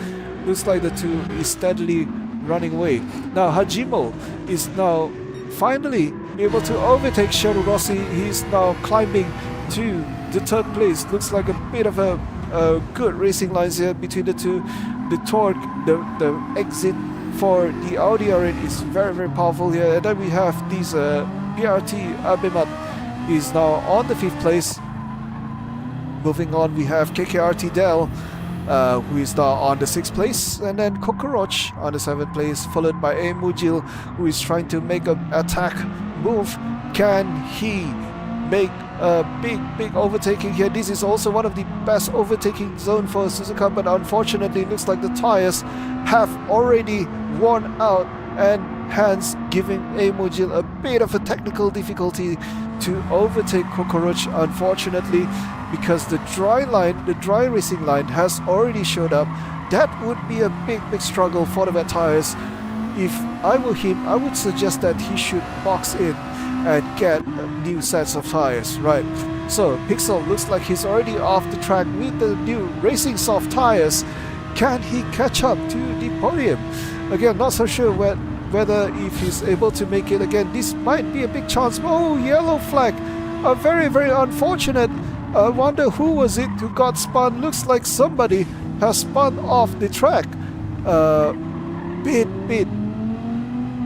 Looks like the two is steadily running away. Now Hajimo is now finally able to overtake Shadow Rossi. He's now climbing to the 3rd place. Looks like a bit of a good racing lines here between the two. The torque, the exit for the Audi R8 is very, very powerful here. And then we have these BRT Abimat is now on the 5th place. Moving on, we have KKRT Dell who is now on the 6th place, and then Cockroach on the 7th place, followed by Mujil, who is trying to make an attack move. Can he make a big overtaking here? This is also one of the best overtaking zone for Suzuka, but unfortunately it looks like the tires have already worn out, and hence giving Mujil a bit of a technical difficulty to overtake Cockroach, unfortunately, because the dry racing line has already showed up. That would be a big struggle for the wet tires. If I were him, I would suggest that he should box in and get new sets of tires, right? So Pixel looks like he's already off the track with the new racing soft tires. Can he catch up to the podium? Again, not so sure whether if he's able to make it. Again, this might be a big chance. Oh, yellow flag. A very unfortunate. I wonder who was it who got spun. Looks like somebody has spun off the track. Bit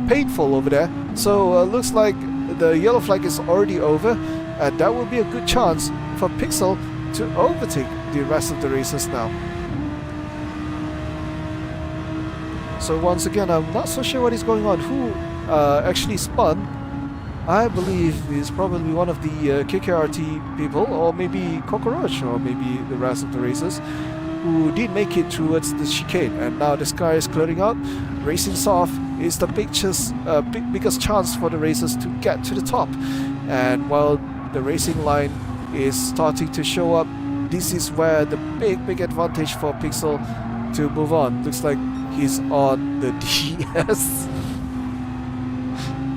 painful over there. So looks like the yellow flag is already over, and that will be a good chance for Pixel to overtake the rest of the racers now. So once again, I'm not so sure what is going on. Who actually spun? I believe is probably one of the KKRT people, or maybe Cockroach, or maybe the rest of the racers who did make it towards the chicane. And now the sky is clearing out. Racing soft is the biggest chance for the racers to get to the top. And while the racing line is starting to show up, this is where the big advantage for Pixel to move on. Looks like he's on the DS.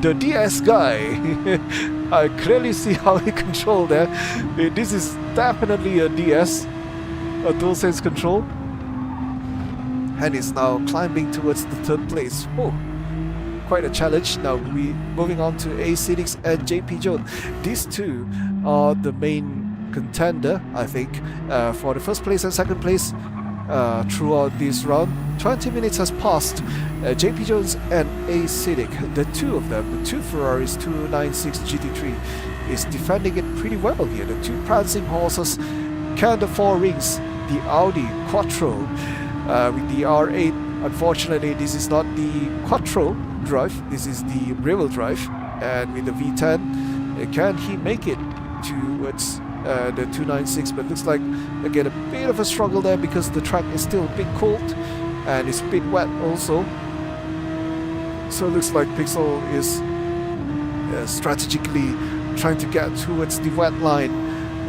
The DS guy. I clearly see how he controlled there. This is definitely a DS, a DualSense control, and is now climbing towards the 3rd place. Oh, quite a challenge. Now we moving on to A-Cinix and JP Jones. These two are the main contender, I think, for the 1st place and 2nd place throughout this round. 20 minutes has passed. JP Jones and A-Cinix, the two of them, the two Ferraris 296 GT3, is defending it pretty well here. The two prancing horses, can the 4 rings, the Audi Quattro with the R8. Unfortunately, this is not the Quattro drive, this is the rear-wheel drive, and with the V10, can he make it towards the 296? But looks like again a bit of a struggle there because the track is still a bit cold and it's a bit wet also. So it looks like Pixel is strategically trying to get towards the wet line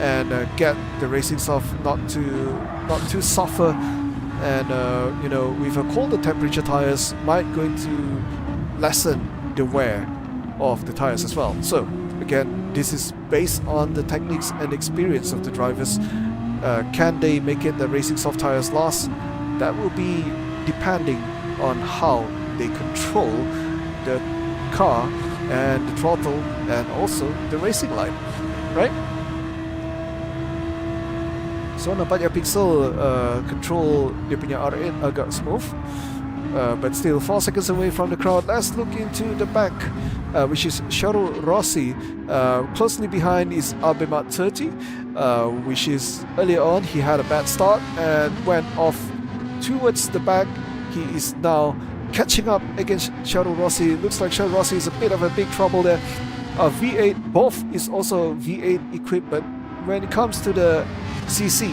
and get the racing soft not to suffer, and you know, with a colder temperature tires might going to lessen the wear of the tires as well. So again, this is based on the techniques and experience of the drivers. Can they make it the racing soft tires last? That will be depending on how they control the car and the throttle and also the racing line, right? So nampaknya Pixel control dia punya R8 agak smooth, but still 4 seconds away from the crowd. Let's look into the back, which is Charles Rossi. Closely behind is Abemat 30, which is earlier on he had a bad start and went off towards the back. He is now catching up against Charles Rossi. Looks like Charles Rossi is a bit of a big trouble there. V8, both is also V8 equipped, but when it comes to the CC,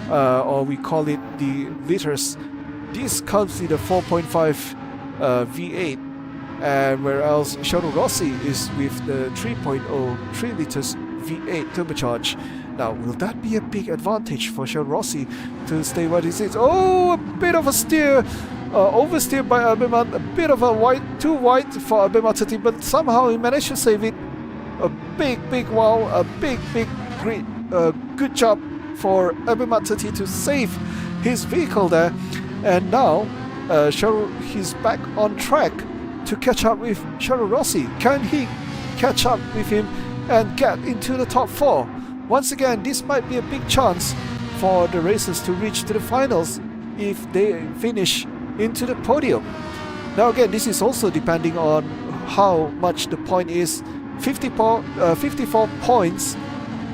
or we call it the liters, this comes with a 4.5 V8, and whereas Charles Rossi is with the 3.0 3 liters V8 turbocharged. Now, will that be a big advantage for Charles Rossi to stay where he is? Oh, a bit of a steer, oversteer by Abemat, a bit of a too wide for Abemat 30, but somehow he managed to save it. A big wow, a big great good job for Abemat 30 to save his vehicle there. And now he's back on track to catch up with Charles Rossi. Can he catch up with him and get into the top 4? Once again, this might be a big chance for the racers to reach to the finals if they finish into the podium. Now again, this is also depending on how much the point is. 54 points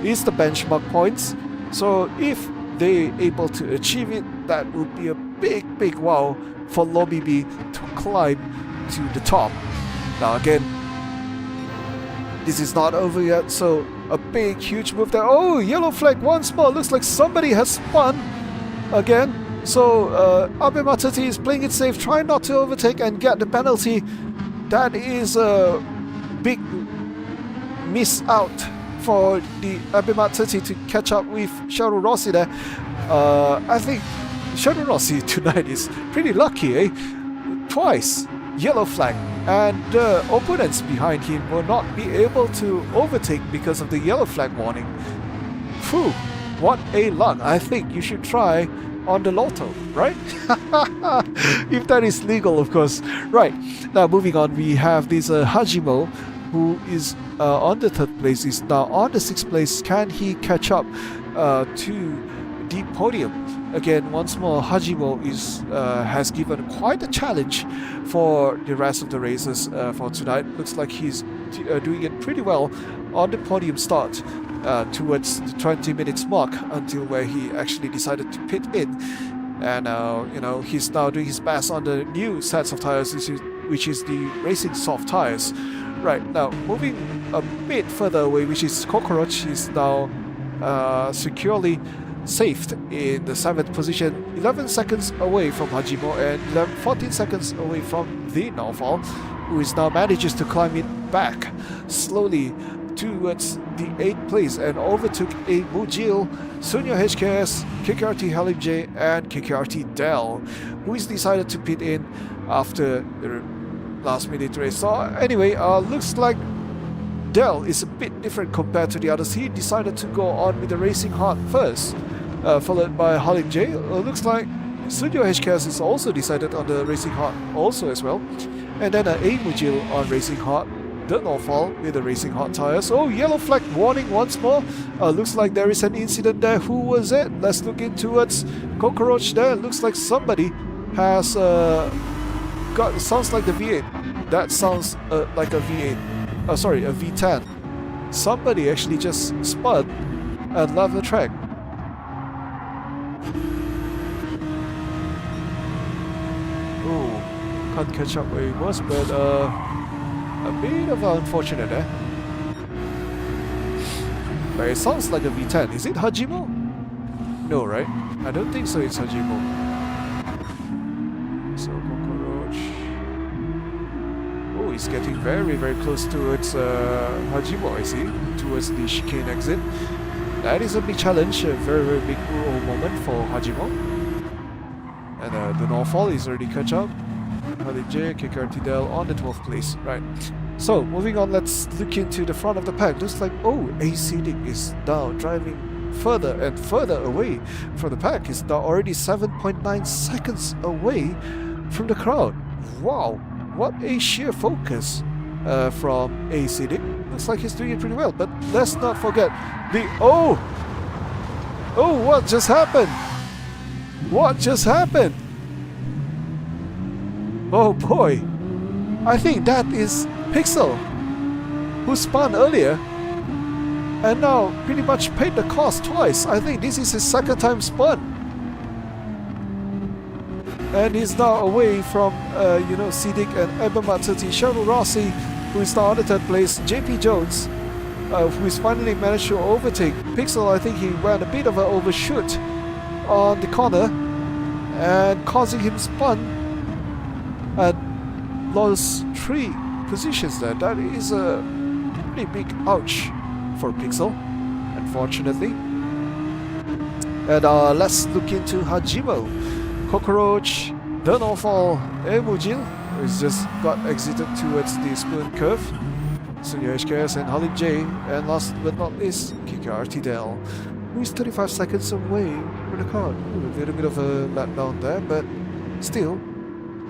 is the benchmark points. So if they're able to achieve it, that would be a big wow for Lobby B to climb to the top. Now again, this is not over yet, so a big huge move there. Oh, yellow flag once more. Looks like somebody has spun again. So Abematati is playing it safe, trying not to overtake and get the penalty. That is a big miss out for the Abematati to catch up with Shadow Rossi there. I think Shadow Rossi tonight is pretty lucky, eh? Twice yellow flag, and the opponents behind him will not be able to overtake because of the yellow flag warning. Phew, what a luck. I think you should try on the lotto, right? If that is legal, of course. Right, now moving on, we have this Hajimo, who is on the 3rd place, is now on the 6th place. Can he catch up to the podium? Again, once more, Hajimo has given quite a challenge for the rest of the races for tonight. Looks like he's doing it pretty well on the podium start towards the 20 minutes mark, until where he actually decided to pit in. And he's now doing his best on the new sets of tires, which is the Racing Soft tires. Right, now moving a bit further away, which is Cockroach, is now securely saved in the 7th position, 11 seconds away from Hajimo and 14 seconds away from the Norfall, who is now manages to climb it back slowly towards the 8th place and overtook a Mujil, Sunyo HKS, KKRT Halim J and KKRT Dell, who is decided to pit in after the last minute race. So anyway, looks like Dell is a bit different compared to the others. He decided to go on with the Racing Heart first, followed by Halim J. Looks like Studio HKS is also decided on the Racing Heart also as well. And then A Mujil on Racing Heart, the Norfall with the Racing Heart tires. Oh, yellow flag warning once more. Looks like there is an incident there. Who was it? Let's look in towards Cockroach there. Looks like somebody has got, sounds like the V8. That sounds like a V8. Sorry, a V10. Somebody actually just spun and left the track. Oh, can't catch up where he was, but a bit of unfortunate there. But it sounds like a V10. Is it Hajimo? No, right? I don't think so, it's Hajimo. So, Cockroach. Oh, he's getting very, very close towards Hajimo, I see. Towards the chicane exit. That is a big challenge, a very, very big moment for Hajimo. And the Norfall is already catch up. Halim J, KKRT Dell on the 12th place. Right. So, moving on, let's look into the front of the pack. Looks like, oh, AC Dick is now driving further and further away from the pack. He's now already 7.9 seconds away from the crowd. Wow, what a sheer focus from AC Dick. Looks like he's doing it pretty well, but let's not forget the... Oh, what just happened? What just happened? Oh boy, I think that is Pixel, who spun earlier and now pretty much paid the cost twice. I think this is his second time spun. And he's now away from, Sidik and Ebermatsati. Shadow Rossi, who is now on the 3rd place. JP Jones, who is finally managed to overtake Pixel. I think he went a bit of an overshoot on the corner and causing him spun and lost 3 positions there. That is a pretty big ouch for Pixel, unfortunately. And let's look into Hajimo. Cockroach, the Norfall, Emujil, who's just got exited towards the spoon curve. Sunyo HKS and Halim J, and last but not least, KKRT Dell, who is 35 seconds away from the car. A little bit of a letdown there, but still,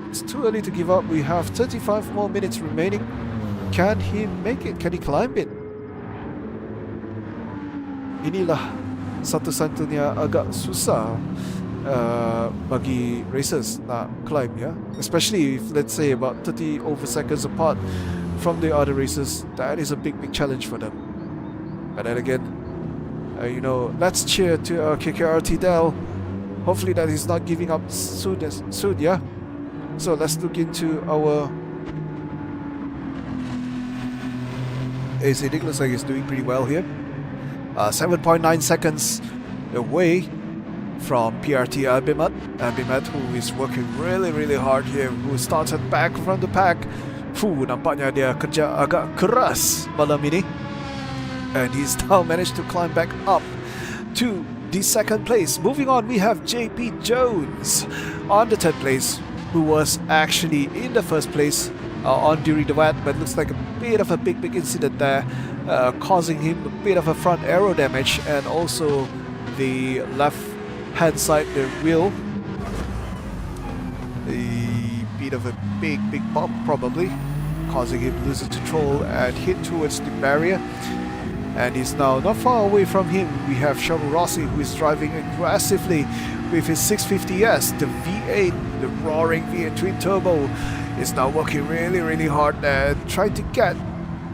it's too early to give up. We have 35 more minutes remaining. Can he make it? Can he climb it? Inilah satu-satunya agak susah bagi racers nak climb, yeah? Especially if, let's say, about 30 over seconds apart from the other racers. That is a big challenge for them. But then again, let's cheer to KKRT Dell, Hopefully that he's not giving up soon, yeah? So let's look into our AC. It looks like he's doing pretty well here. 7.9 seconds away from PRT Abimat. Abimat, who is working really hard here, who started back from the pack. Nampaknya dia kerja agak keras malam ini. And he's now managed to climb back up to the second place. Moving on, we have JP Jones on the third place, who was actually in the first place on during the wet, but looks like a bit of a big incident there, causing him a bit of a front aero damage, and also the left hand side, the wheel, a bit of a big bump probably, causing him to lose control and hit towards the barrier. And he's now not far away from him. We have Sharon Rossi, who is driving aggressively with his 650S. The V8, the roaring V8 twin turbo, is now working really hard there, trying to get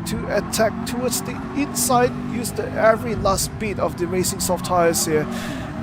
to attack towards the inside, use the every last bit of the racing soft tires here.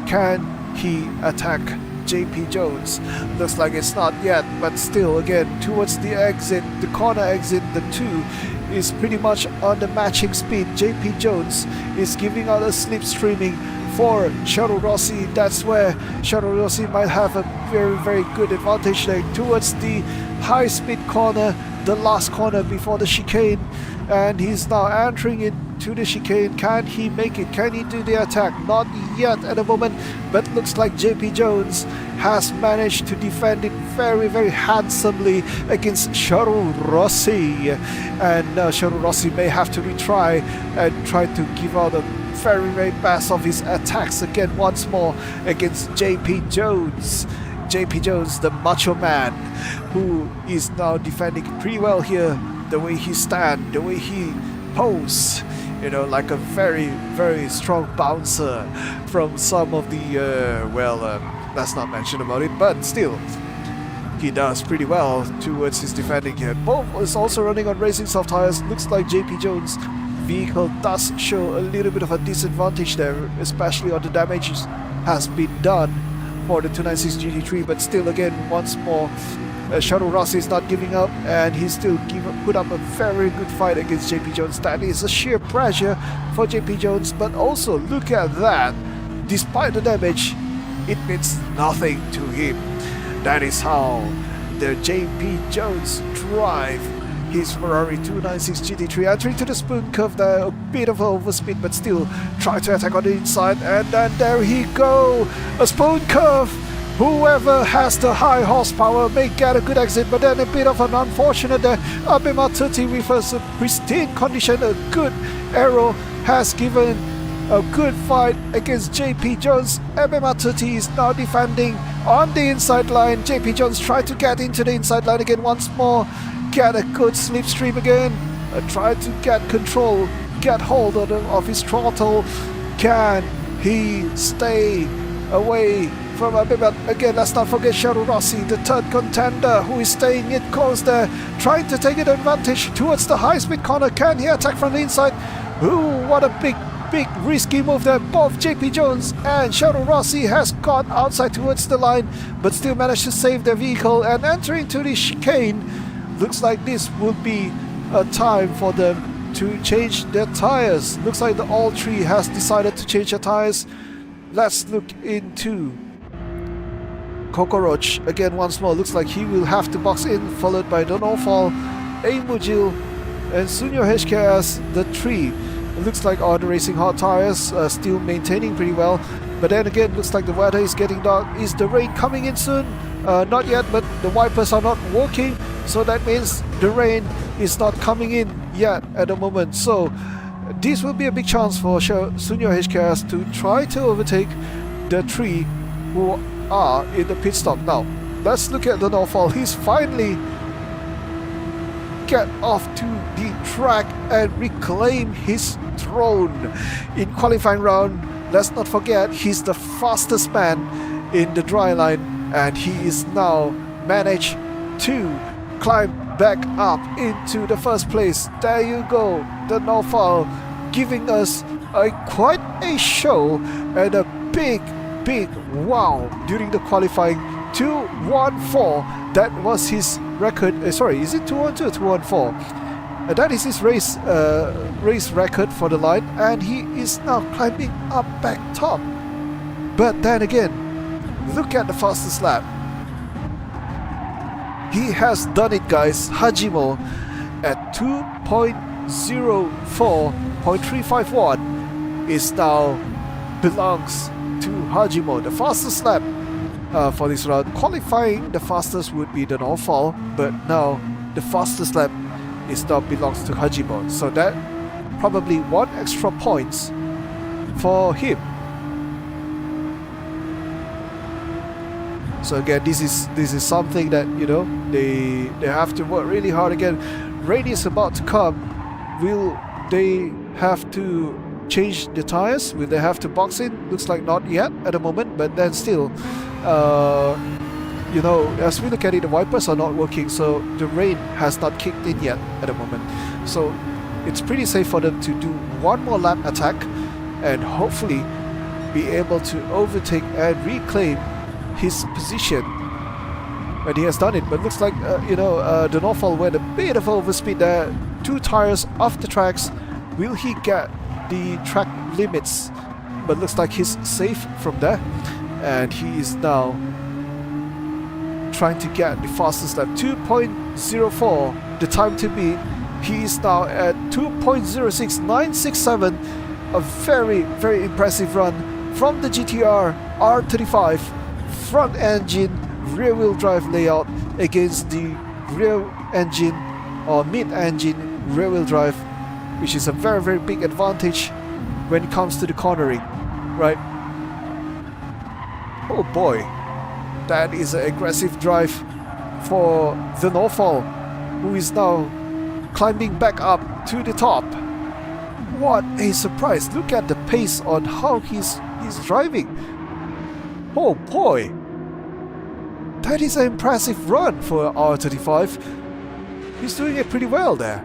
Can he attack JP Jones? Looks like it's not yet, but still, again, towards the exit, the corner exit, the 2 is pretty much on the matching speed. JP Jones is giving out a slipstreaming for Shadow Rossi. That's where Shadow Rossi might have a very good advantage there towards the high speed corner, the last corner before the chicane. And he's now entering into the chicane. Can he make it? Can he do the attack? Not yet at the moment, but looks like JP Jones has managed to defend it very handsomely against Shadow Rossi. And Shadow Rossi may have to retry and try to give out a very best of his attacks again once more against JP Jones. JP Jones, the macho man, who is now defending pretty well here. The way he stands, the way he poses, you know, like a very strong bouncer from some of the, let's not mention about it, but still, he does pretty well towards his defending here. Both is also running on racing soft tires. Looks like JP Jones' vehicle does show a little bit of a disadvantage there, especially on the damages has been done for the 296 GT3, but still, again, once more, Shadow Rossi is not giving up, and he still put up a very good fight against JP Jones. That is a sheer pressure for JP Jones, but also look at that. Despite the damage, it means nothing to him. That is how the JP Jones drive his Ferrari 296 GT3, entering to the spoon curve there, a bit of overspeed, but still try to attack on the inside, and then there he go, a spoon curve. Whoever has the high horsepower may get a good exit, but then a bit of an unfortunate there. Abema 30 with a pristine condition, a good aero, has given a good fight against JP Jones. Abema 30 is now defending on the inside line. JP Jones tried to get into the inside line again once more, get a good slipstream again, try to get control, get hold of his throttle. Can he stay away from Abeba? Again, let's not forget Shadow Rossi, the third contender, who is staying it close there, trying to take an advantage towards the high-speed corner. Can he attack from the inside? Ooh, what a big risky move there. Both JP Jones and Shadow Rossi has gone outside towards the line, but still managed to save their vehicle and enter into the chicane. Looks like this will be a time for them to change their tires. Looks like the all three has decided to change their tires. Let's look into Cockroach again once more. Looks like he will have to box in, followed by Don Ofal, Aimujil, and Sunyo HKS, the three. It looks like all the racing hard tires are still maintaining pretty well. But then again, looks like the weather is getting dark. Is the rain coming in soon? Not yet, but the wipers are not working. So that means the rain is not coming in yet at the moment. So this will be a big chance for Sunyo HKS to try to overtake the three who are in the pit stop. Now, let's look at the Norfall. He's finally get off to the track and reclaim his throne in qualifying round. Let's not forget, he's the fastest man in the dry line, and he is now managed to climb back up into the first place. There you go, the Norfall giving us quite a show and a big big wow during the qualifying. 2:14. That was his record. Sorry, is it 2:12 or 2:14? That is his race record for the line, and he is now climbing up back top. But then again, look at the fastest lap. He has done it, guys. Hajimo at 2.04.351 is now belongs to Hajimo. The fastest lap for this round. Qualifying, the fastest would be the Norfall, but now the fastest lap is now belongs to Hajimo. So that probably 1 extra points for him. So again, this is something that, you know, they have to work really hard. Again, rain is about to come. Will they have to change the tires? Will they have to box in? Looks like not yet at the moment, but then still, you know, as we look at it, the wipers are not working, so the rain has not kicked in yet at the moment. So it's pretty safe for them to do one more lap attack and hopefully be able to overtake and reclaim his position. And he has done it, but looks like, you know, the Norfall went a bit of overspeed there. 2 tires off the tracks. Will he get the track limits? But looks like he's safe from there. And he is now trying to get the fastest lap. 2.04 the time to beat. He is now at 2.06967. A very, very impressive run from the GTR R35 front engine rear wheel drive layout against the rear engine or mid engine rear wheel drive, which is a very, very big advantage when it comes to the cornering, right? Oh boy, that is an aggressive drive for the Norfall, who is now climbing back up to the top. What a surprise! Look at the pace on how he's driving. Oh boy, that is an impressive run for R35. He's doing it pretty well there.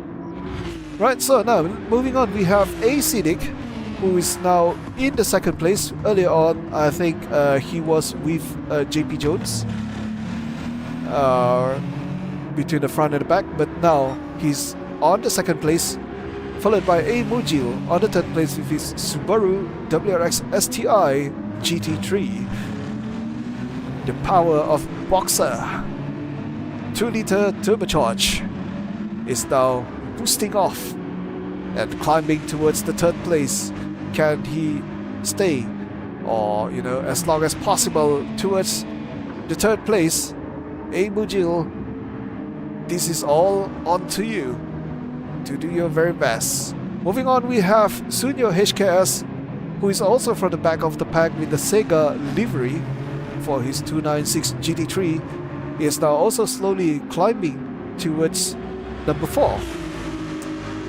Right, so now moving on, we have Acidic, who is now in the second place. Earlier on, I think he was with JP Jones between the front and the back, but now he's on the second place, followed by A Mujil on the third place with his Subaru WRX STI GT3. The power of Boxer 2-liter turbocharge is now boosting off and climbing towards the third place. Can he stay, or, you know, as long as possible towards the third place? A Mujil, this is all on to you to do your very best. Moving on, we have Sunyo HKS, who is also from the back of the pack with the Sega livery for his 296 GT3. He is now also slowly climbing towards number 4.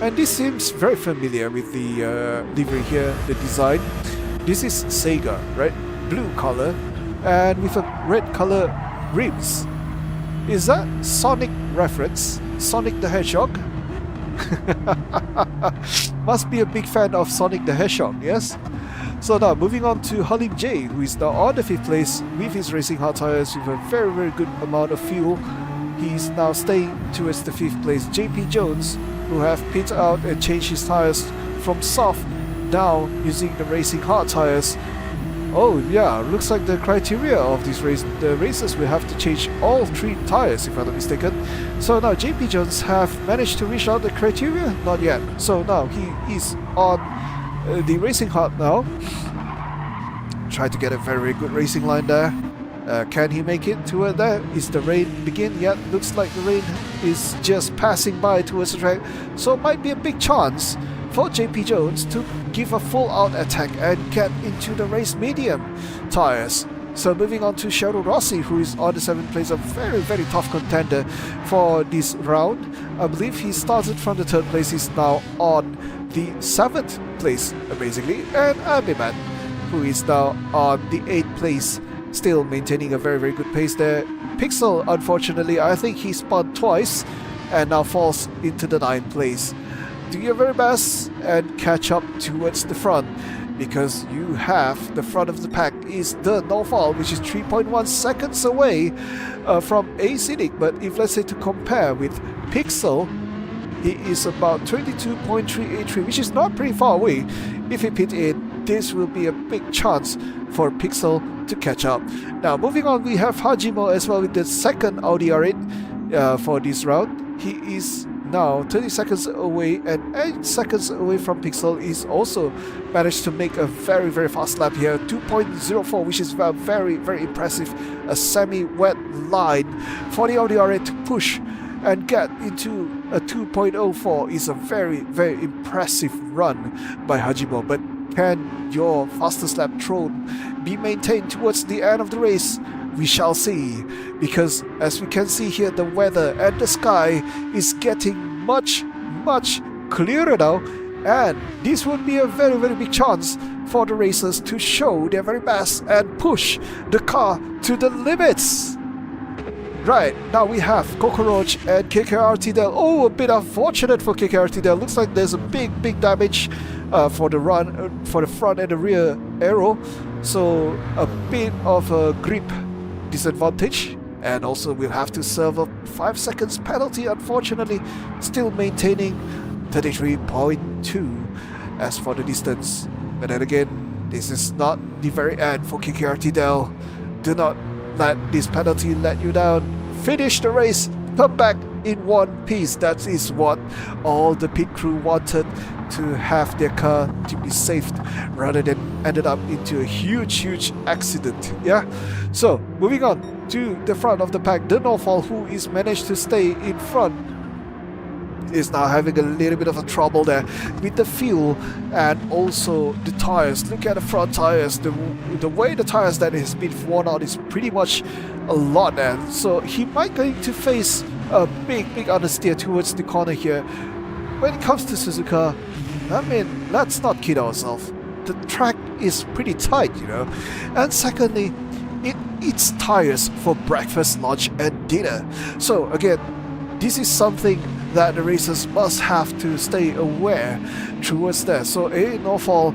And this seems very familiar with the livery here, the design. This is Sega, right? Blue color and with a red color rims. Is that Sonic reference? Sonic the Hedgehog? Must be a big fan of Sonic the Hedgehog, yes? So now moving on to Halim J, who is now on the 5th place with his racing hard tires with a very, very good amount of fuel. He's now staying towards the 5th place. JP Jones, who have pitted out and changed his tires from soft down using the racing hard tires. Oh yeah, looks like the criteria of this race, the racers will have to change all 3 tires if I'm not mistaken. So now JP Jones have managed to reach out the criteria? Not yet. So now he is on the racing hard now. Try to get a very good racing line there. Can he make it toward there? Is the rain begin yet? Looks like the rain is just passing by towards the track. So it might be a big chance for JP Jones to give a full out attack and get into the race medium tires. So moving on to Shadow Rossi, who is on the 7th place, a very, very tough contender for this round. I believe he started from the 3rd place, he's now on the 7th place, amazingly. And Abiman, who is now on the 8th place, still maintaining a very, very good pace there. Pixel, unfortunately, I think he spun twice and now falls into the 9th place. Do your very best and catch up towards the front. because you have the front of the pack is the Norfall, which is 3.1 seconds away from Acidic. But if let's say to compare with Pixel, he is about 22.383, which is not pretty far away. If he pit in, this will be a big chance for Pixel to catch up. Now moving on, we have Hajimo as well with the second Audi R8 for this round. He is now 30 seconds away and 8 seconds away from Pixel. He's also managed to make a very fast lap here, 2.04, which is very impressive. A semi-wet line for the Audi R8 to push and get into a 2.04 is a very impressive run by Hajimo. But can your fastest lap throne be maintained towards the end of the race? We shall see, because as we can see here, the weather and the sky is getting much clearer now, and this would be a very big chance for the racers to show their very best and push the car to the limits. Right, now we have Cockroach and KKRT Del. Oh, a bit unfortunate for KKRT Del. Looks like there's a big damage for the run, for the front and the rear aero. So a bit of a grip disadvantage, and also we'll have to serve a 5 seconds penalty, unfortunately. Still maintaining 33.2 as for the distance. But then again, this is not the very end for KKRT Del. Do not let this penalty let you down. Finish the race, come back in one piece. That is what all the pit crew wanted, to have their car to be saved rather than ended up into a huge accident. Yeah. So moving on to the front of the pack, the Norfall, who is managed to stay in front, is now having a little bit of a trouble there with the fuel and also the tires. Look at the front tires. The way the tires that has been worn out is pretty much a lot there. So he might going to face a big understeer towards the corner here. When it comes to Suzuka, I mean, let's not kid ourselves. The track is pretty tight, you know. And secondly, it eats tires for breakfast, lunch and dinner. So again, this is something that the racers must have to stay aware towards that. So the Norfall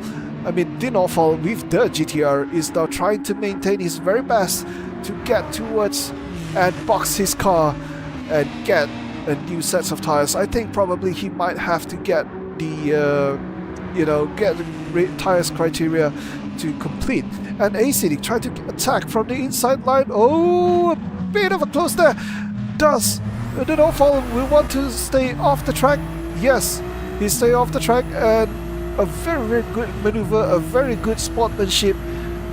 with the GTR is now trying to maintain his very best to get towards and box his car and get a new set of tires. I think probably he might have to get the tires criteria to complete. And ACD trying to attack from the inside line. Oh, a bit of a close there. Does the Norfall will want to stay off the track? Yes, he stay off the track, and a very good maneuver, a very good sportsmanship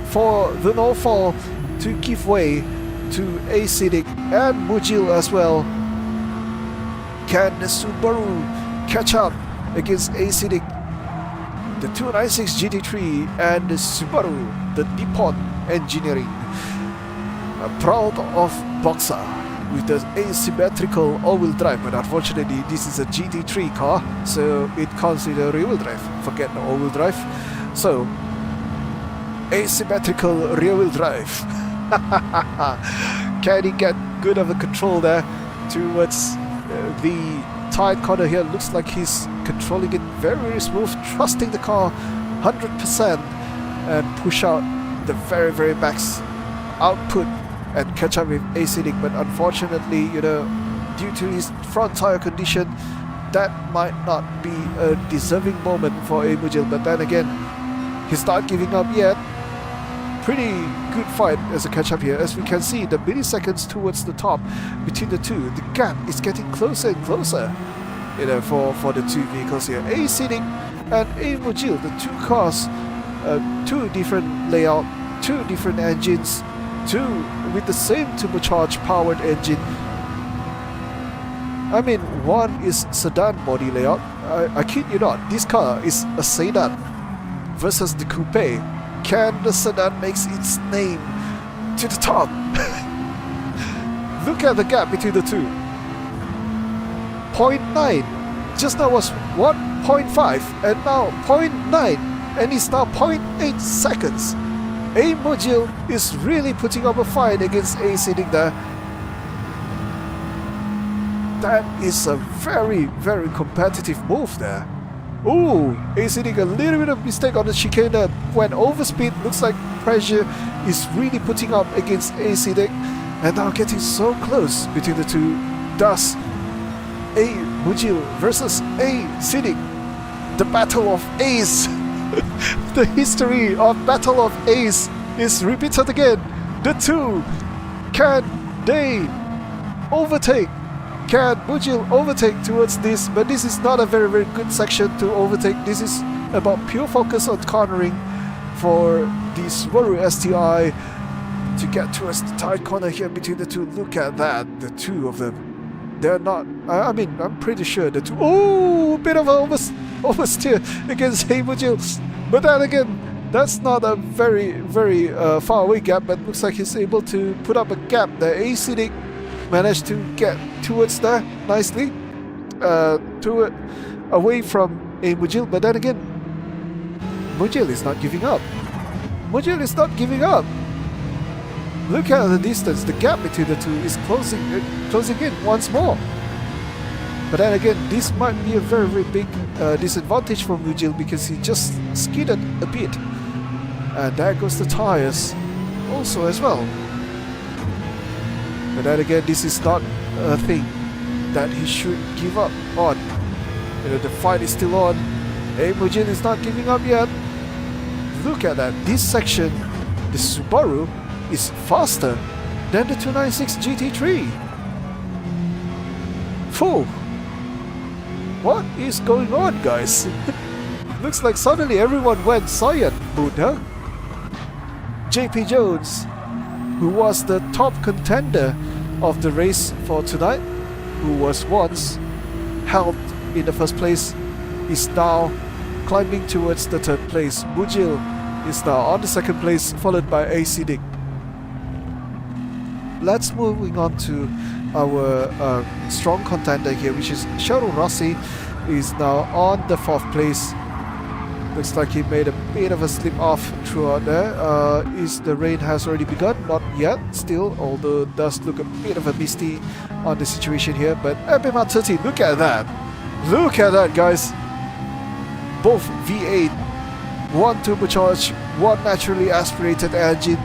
for the Norfall to give way to Acidic and Mujil as well. Can the Subaru catch up against Acidic? The 296 GT3 and the Subaru, the Nippon Engineering. Proud of Boxer with the asymmetrical all-wheel drive, but unfortunately this is a GT3 car, so it comes with a rear-wheel drive. Forget the all-wheel drive. So asymmetrical rear-wheel drive. Can he get good of a control there towards the tight corner here? Looks like he's controlling it very smooth, trusting the car 100% and push out the very max output and catch up with Acidic. But unfortunately, you know, due to his front tire condition, that might not be a deserving moment for Emujil. But then again, he's not giving up yet. Pretty good fight as a catch up here. As we can see, the milliseconds towards the top between the two, the gap is getting closer and closer, you know, for the two vehicles here. Acidic and Emujil, the two cars, two different layout, two different engines, two with the same turbocharged powered engine. I mean, one is sedan body layout. I kid you not, this car is a sedan versus the coupe. Can the sedan makes its name to the top? Look at the gap between the two. 0.9. Just now was 1.5 and now 0.9, and it's now 0.8 seconds. Emujil is really putting up a fight against Acidic there. That is a very competitive move there. Ooh, Acidic a little bit of mistake on the chicane that went over speed. Looks like pressure is really putting up against Acidic, and now getting so close between the two. Thus, A Mujil versus Acidic, the battle of Ace. The history of Battle of Ace is repeated again. The two, can they overtake? Can Mujil overtake towards this? But this is not a very good section to overtake. This is about pure focus on cornering for the Subaru STI to get towards the tight corner here between the two. Look at that, the two of them. They're not, I mean, I'm pretty sure the two. Oh, a bit of an oversteer against Mujil. But then again, that's not a very far away gap, but looks like he's able to put up a gap there. Acidic managed to get towards there nicely, away from Mujil. But then again, Mujil is not giving up. Mujil is not giving up. Look at the distance. The gap between the two is closing in once more. But then again, this might be a very big disadvantage for Mujil because he just skidded a bit. And there goes the tires also as well. But then again, this is not a thing that he should give up on. You know, the fight is still on. Mujil is not giving up yet. Look at that. This section, the Subaru, is faster than the 296 GT3. Phew. What is going on, guys? Looks like suddenly everyone went Saiyan mood, huh? JP Jones, who was the top contender of the race for tonight, who was once held in the first place, is now climbing towards the third place. Mujil is now on the second place, followed by Acidic. Let's moving on to our strong contender here, which is Sharon Rossi, is now on the fourth place. Looks like he made a bit of a slip off throughout there. Is the rain has already begun? Not yet, still, although it does look a bit of a misty on the situation here. But MMR 30, look at that. Look at that, guys. Both V8, one turbocharged, one naturally aspirated engine,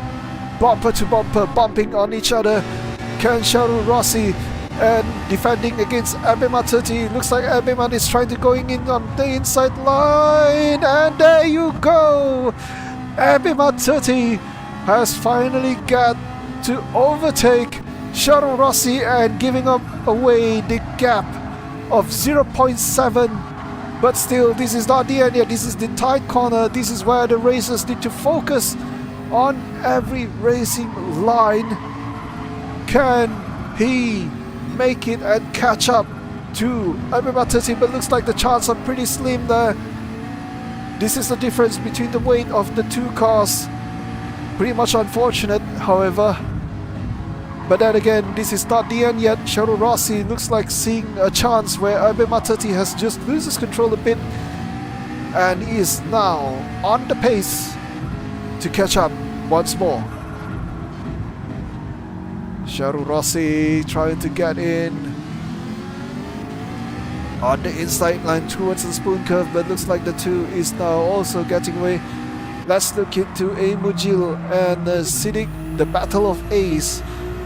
bumper to bumper, bumping on each other. Can Sharon Rossi and defending against MMR 30. Looks like MMR is trying to going in on the inside line, and there you go. MMR 30 has finally got to overtake Sharon Rossi and giving up away the gap of 0.7. But still, this is not the end yet. This is the tight corner. This is where the racers need to focus on every racing line. Can he make it and catch up to MMR 30? But looks like the chances are pretty slim there. This is the difference between the weight of the two cars. Pretty much unfortunate, however. But then again, this is not the end yet. Sharon Rossi looks like seeing a chance where MMR 30 has just loses control a bit and is now on the pace to catch up once more. Sharon Rossi trying to get in on the inside line towards the spoon curve, but looks like the two is now also getting away. Let's look into Mujil and Siddiq. The battle of Ace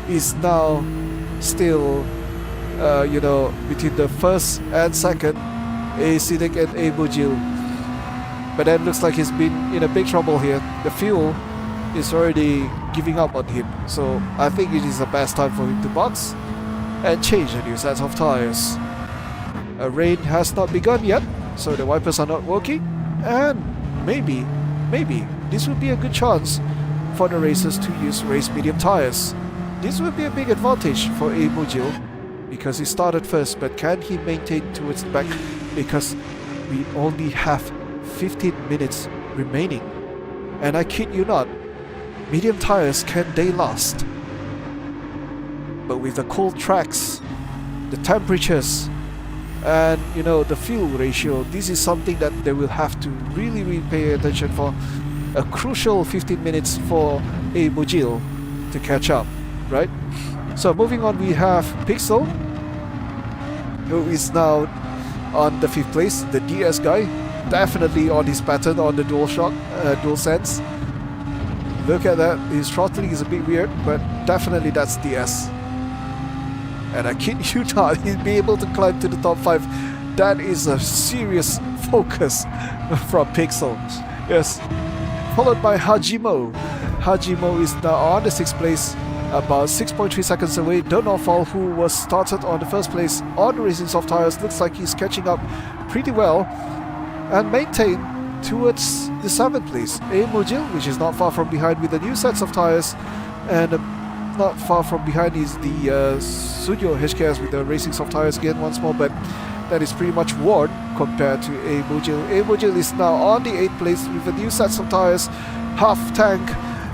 is now still, between the first and second, Siddiq and Mujil. But then looks like he's been in a big trouble here. The fuel is already giving up on him, so I think it is the best time for him to box and change a new set of tires. Rain has not begun yet, so the wipers are not working, and maybe this would be a good chance for the racers to use race medium tires. This would be a big advantage for Mujil because he started first, but can he maintain towards the back, because we only have 15 minutes remaining, and I kid you not, medium tires, can they last? But with the cold tracks, the temperatures, and the fuel ratio, this is something that they will have to really pay attention for. A crucial 15 minutes for Mujil to catch up, right? So moving on, we have Pixel, who is now on the 5th place. The DS guy, definitely on his pattern on the dual sense. Look at that, his throttling is a bit weird, but definitely that's DS. And I kid you not, he'll be able to climb to the top 5. That is a serious focus from Pixel. Yes. Followed by Hajimo. Hajimo is now on the 6th place, about 6.3 seconds away. Donofal, who was started on the 1st place on the Racing Soft Tires, looks like he's catching up pretty well and maintain towards the 7th place. Mujil, which is not far from behind with the new sets of tires, and not far from behind is the Sunyo HKS with the Racing Soft Tires again once more, but that is pretty much worn compared to Mujil. Mujil is now on the 8th place with the new sets of tires, half tank.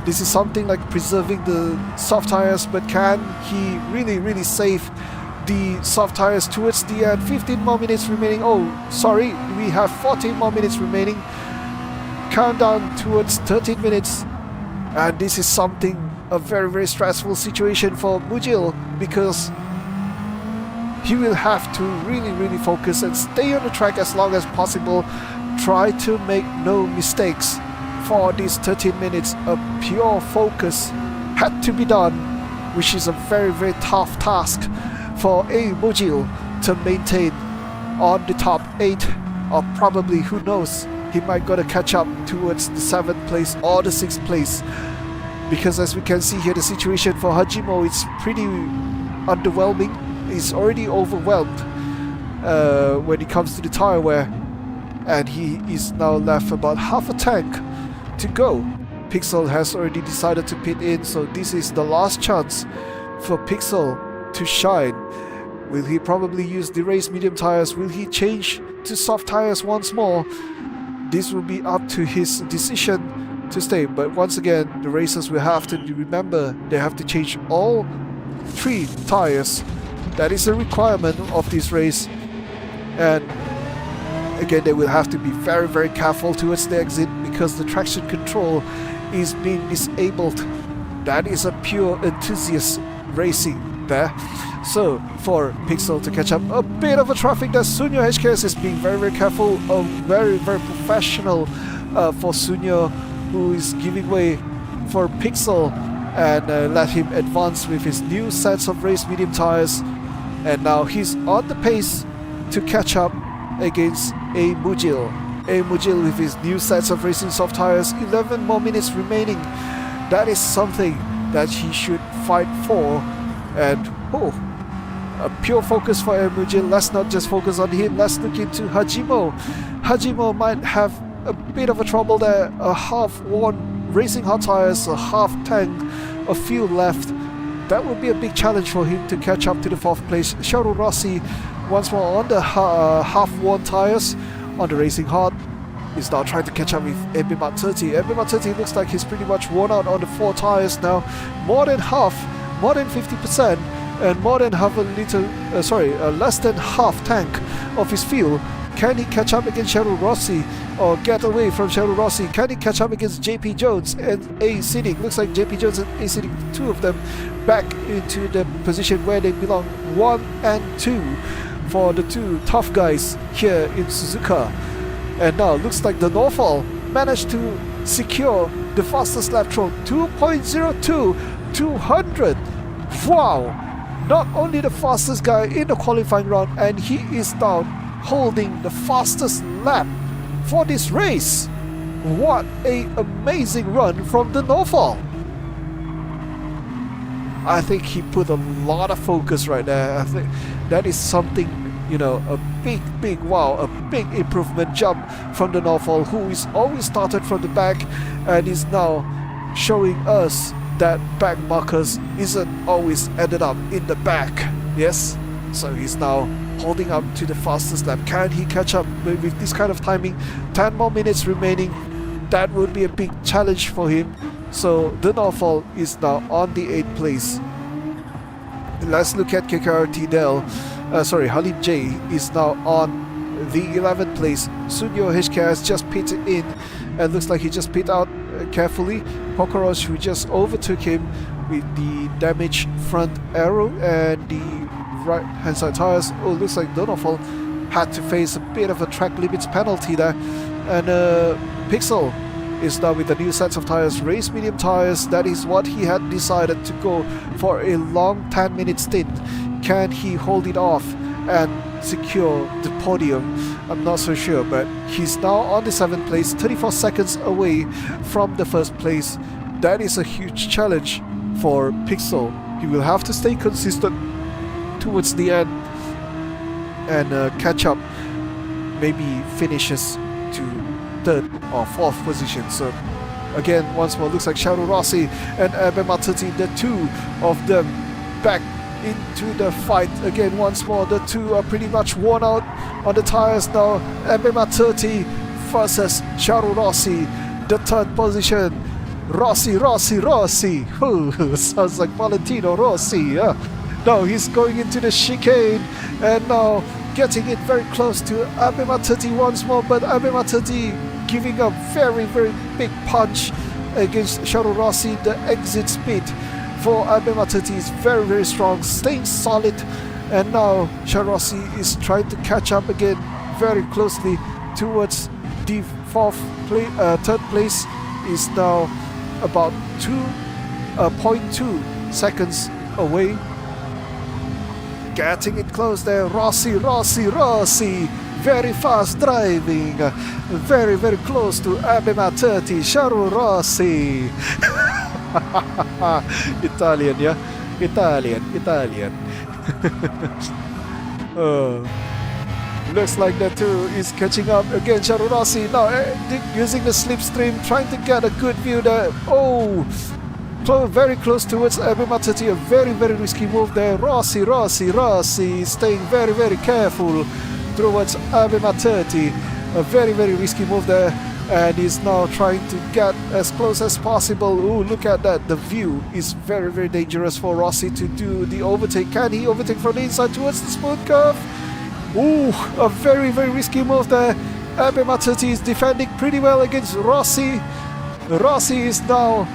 This is something like preserving the soft tires, but can he really save the soft tires towards the end? 15 more minutes remaining. Oh, sorry, we have 14 more minutes remaining. Countdown towards 13 minutes. And this is something, a very stressful situation for Mujil, because he will have to really focus and stay on the track as long as possible. Try to make no mistakes. For these 13 minutes, a pure focus had to be done, which is a very tough task for Mujil to maintain on the top 8, or probably, who knows, he might gotta catch up towards the 7th place or the 6th place, because as we can see here, the situation for Hajimo is pretty underwhelming. He's already overwhelmed when it comes to the tire wear, and he is now left about half a tank to go. Pixel has already decided to pit in, so this is the last chance for Pixel to shine. Will he probably use the race medium tires? Will he change to soft tires once more? This will be up to his decision to stay, but once again, the racers will have to remember they have to change all 3 tires. That is a requirement of this race, and again, they will have to be very careful towards the exit, because the traction control is being disabled. That is a pure enthusiast racing there. So for Pixel to catch up, a bit of a traffic that Sunyo HKS is being very careful, very professional for Sunyo, who is giving way for Pixel and let him advance with his new sets of race medium tires, and now he's on the pace to catch up against Mujil. Mujil with his new sets of Racing Soft tires, 11 more minutes remaining. That is something that he should fight for, and a pure focus for Mujil. Let's not just focus on him, let's look into Hajimo. Hajimo might have a bit of a trouble there, a half-worn Racing Hot tires, a half tank of fuel left. That would be a big challenge for him to catch up to the 4th place. Sharu Rossi once more on the half-worn tires on the Racing Hard is now trying to catch up with Ebimat 30. Ebimat 30 looks like he's pretty much worn out on the 4 tires now. More than half, more than 50%, and more than half a liter, less than half tank of his fuel. Can he catch up against Sharu Rossi, or get away from Sharu Rossi? Can he catch up against JP Jones and A. Siddiq? Looks like JP Jones and A. Siddiq, 2 of them, back into the position where they belong, 1 and 2. For the 2 tough guys here in Suzuka. And now looks like the Norfall managed to secure the fastest lap throw, 2.02, 200. Wow! Not only the fastest guy in the qualifying round, and he is now holding the fastest lap for this race. What an amazing run from the Norfall. I think he put a lot of focus right there. I think that is something, you know, a big wow, a big improvement jump from the Norfall, who is always started from the back and is now showing us that back markers isn't always ended up in the back. Yes, so he's now holding up to the fastest lap. Can he catch up with this kind of timing? 10 more minutes remaining. That would be a big challenge for him. So the Norfall is now on the 8th place. Let's look at KKRT Dell. Halim J is now on the 11th place. Sunyo HKS just pitted in, and looks like he just pit out carefully. Pokorosh, who just overtook him with the damaged front aero and the right hand side tires. Oh, looks like Donofal had to face a bit of a track limits penalty there. And Pixel is now with the new sets of tires, race medium tires. That is what he had decided to go for a long 10-minute stint. Can he hold it off and secure the podium? I'm not so sure, but he's now on the 7th place, 34 seconds away from the first place. That is a huge challenge for Pixel. He will have to stay consistent towards the end and catch up, maybe finishes to 3rd or 4th position. So again, once more, looks like Shadow Rossi and Abema 30, the two of them back into the fight again. Once more, the two are pretty much worn out on the tires now. Abema 30 versus Shadow Rossi, the 3rd position. Rossi. Oh, sounds like Valentino Rossi. Now he's going into the chicane and now getting it very close to Abema 30 once more, but Abema 30 giving a very, very big punch against Shadow Rossi. The exit speed for Abema 30 is very, very strong, staying solid, and now Shadow Rossi is trying to catch up again very closely towards the 3rd place. Is now about 2.2 seconds away. Getting it close there. Rossi. Very fast driving. Very, very close to Abema 30. Shadow Rossi. Italian, yeah? Italian. Looks like that too is catching up again. Shadow Rossi now using the slipstream, trying to get a good view there. Oh, very close towards Abema 30. A very, very risky move there. Rossi staying very, very careful towards Abema 30. A very, very risky move there, and he's now trying to get as close as possible. Oh, look at that. The view is very, very dangerous for Rossi to do the overtake. Can he overtake from the inside towards the smooth curve? Ooh, a very, very risky move there. Abema 30 is defending pretty well against Rossi. Rossi is now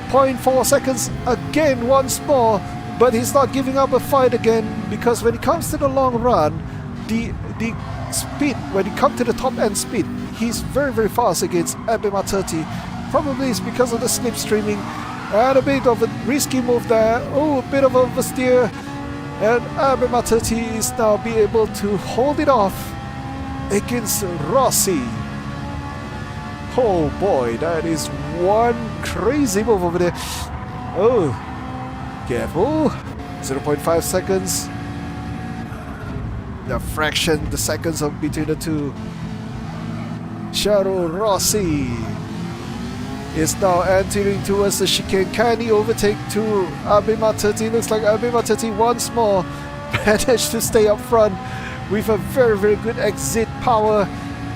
0.4 seconds again once more, but he's not giving up a fight again, because when it comes to the long run, the speed, when it comes to the top end speed, he's very, very fast against Abema 30. Probably it's because of the slipstreaming and a bit of a risky move there. Oh, a bit of oversteer. And Abema 30 is now be able to hold it off against Rossi. Oh boy, that is one crazy move over there. Oh, careful. 0.5 seconds. The fraction, the seconds of between the two. Shadow Rossi is now entering towards the chicane. Can he overtake to Abema 30? Looks like Abema 30 once more managed to stay up front with a very, very good exit power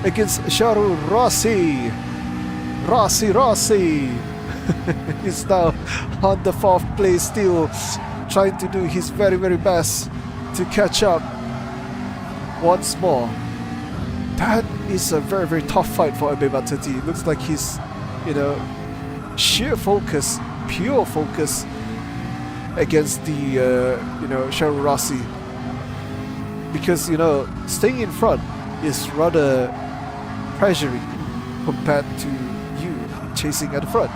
against Shadow Rossi. Rossi is now on the 4th place, still trying to do his very, very best to catch up once more. That is a very, very tough fight for Abema 30. Looks like he's, sheer focus, pure focus against the, Shadow Rossi. Because, staying in front is rather pressuring compared to you chasing at the front.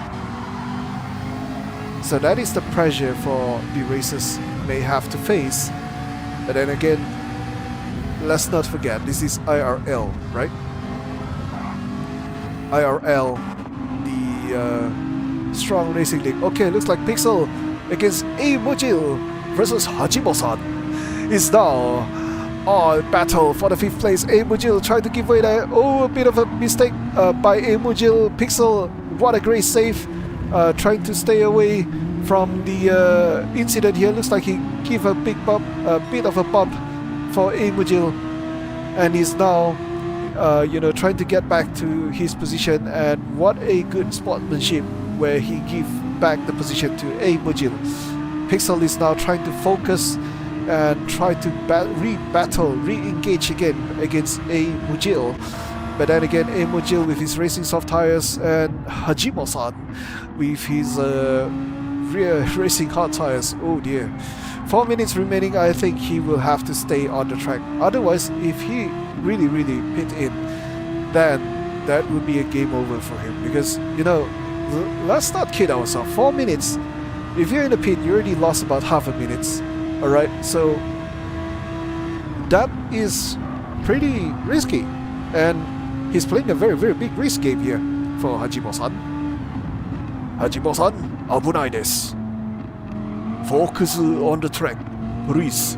So that is the pressure for the racers may have to face. But then again, let's not forget, this is IRL, right? IRL, the Strong Racing League. Okay, looks like Pixel against A Mujil versus Hajimo-san is now on battle for the 5th place. A Mujil tried to give way there. Oh, a bit of a mistake by A Mujil. Pixel, what a great save. Trying to stay away from the incident here. Looks like he gave a big bump, a bit of a bump for A Mujil, and he's now trying to get back to his position. And what a good sportsmanship where he give back the position to A Mujil. Pixel is now trying to focus and try to re-engage again against A Mujil. But then again, A Mujil with his racing soft tires, and Hajimo-san with his rear racing hard tires. Oh dear. 4 minutes remaining. I think he will have to stay on the track. Otherwise, if he really pit in, then that would be a game over for him. Because, you know, let's not kid ourselves. 4 minutes. If you're in the pit, you already lost about half a minute. Alright, so that is pretty risky. And he's playing a very big risk game here for Hajimo-san. Hajimo-san, abunai desu. Focus on the track, please.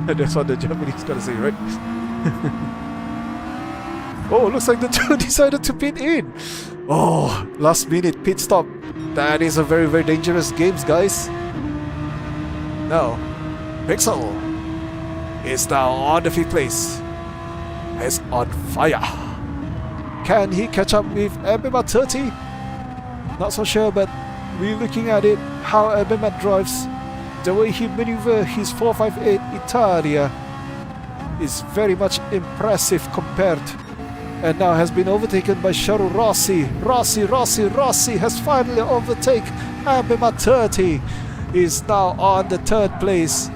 That's what the Japanese gotta say, right? Oh, looks like the two decided to pit in. Oh, last minute pit stop. That is a very dangerous game, guys. Now, Pixel is now on the 5th place. He's on fire. Can he catch up with Abema 30? Not so sure, but we're looking at it, how Abema drives, the way he maneuver his 458 Italia is very much impressive compared, and now has been overtaken by Sharu Rossi. Rossi has finally overtaken Abema 30. Is now on the 3rd place.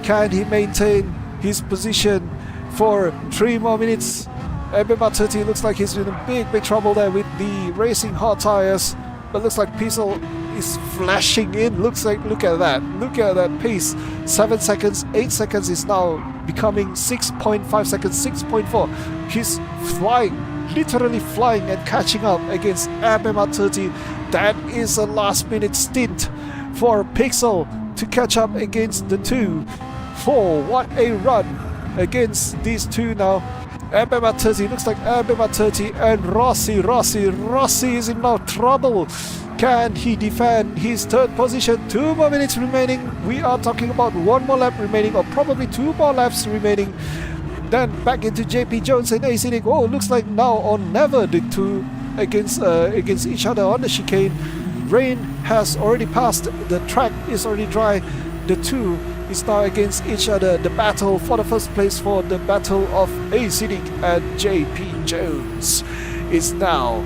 Can he maintain his position for 3 more minutes? Abema 30 looks like he's in a big trouble there with the racing hot tires, but looks like Pixel is flashing in. Look at that pace. 7 seconds, 8 seconds is now becoming 6.5 seconds, 6.4. He's flying, literally flying and catching up against Abema 30. That is a last minute stint for Pixel to catch up against the two. What a run against these two now. Abema 30, looks like Abema 30 and Rossi is in now trouble. Can he defend his 3rd position? 2 more minutes remaining. We are talking about 1 more lap remaining, or probably 2 more laps remaining. Then back into JP Jones and AC Nick. Oh, looks like now or never the two against each other on the chicane. Rain has already passed. The track is already dry. The two is now against each other. The battle for the 1st place, for the battle of AC Nick and JP Jones, is now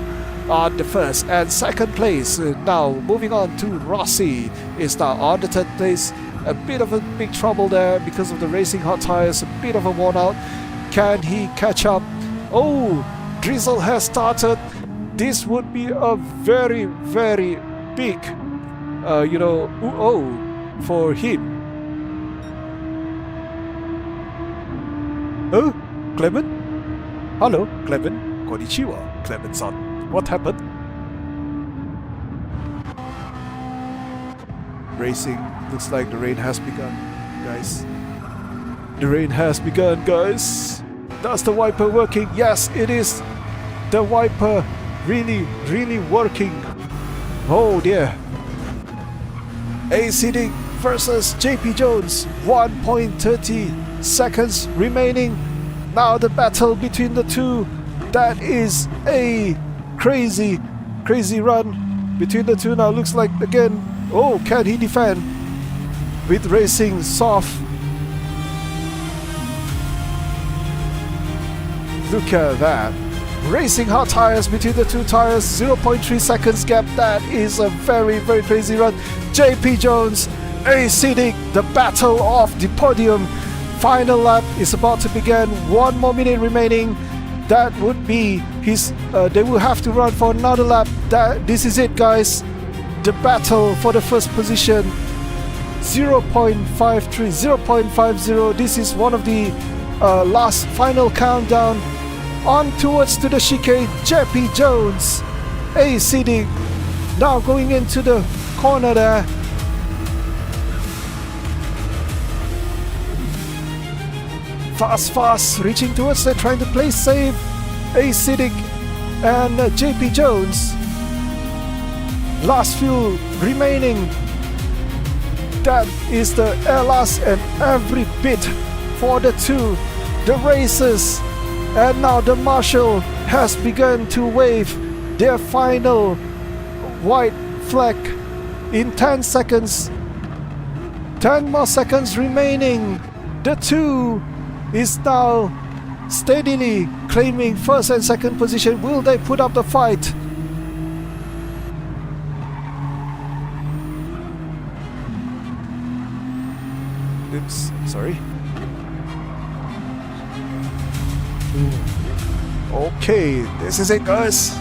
on the 1st and 2nd place. Now moving on to Rossi is now on the 3rd place. A bit of a big trouble there because of the racing hot tires, a bit of a worn out. Can he catch up? Oh, drizzle has started. This would be a very big for him. Oh, Clement? Hello, Clement. Konnichiwa, Clement-san. What happened? Racing. Looks like the rain has begun, guys. The rain has begun, guys. Does the wiper working? Yes, it is. The wiper really working. Oh dear. AC Nick versus JP Jones. 1.30 seconds remaining. Now the battle between the two. That is a crazy run between the two now. Looks like again. Oh, can he defend with racing soft? Look at that. Racing hot tires between the two tires, 0.3 seconds gap. That is a very crazy run. JP Jones, AC Nick, the battle of the podium. Final lap is about to begin. 1 more minute remaining. That would be his. They will have to run for another lap. This is it, guys. The battle for the 1st position. 0.53, 0.50. This is one of the last final countdown. On towards to the chicane, JP Jones, AC Nick, now going into the corner there. Fast, reaching towards there, trying to play safe. AC Nick and JP Jones. Last few remaining. That is the last and every bit for the two. The races. And now the marshal has begun to wave their final white flag in 10 seconds. 10 more seconds remaining. The two is now steadily claiming 1st and 2nd position. Will they put up the fight? Sorry. Okay, this is it, guys.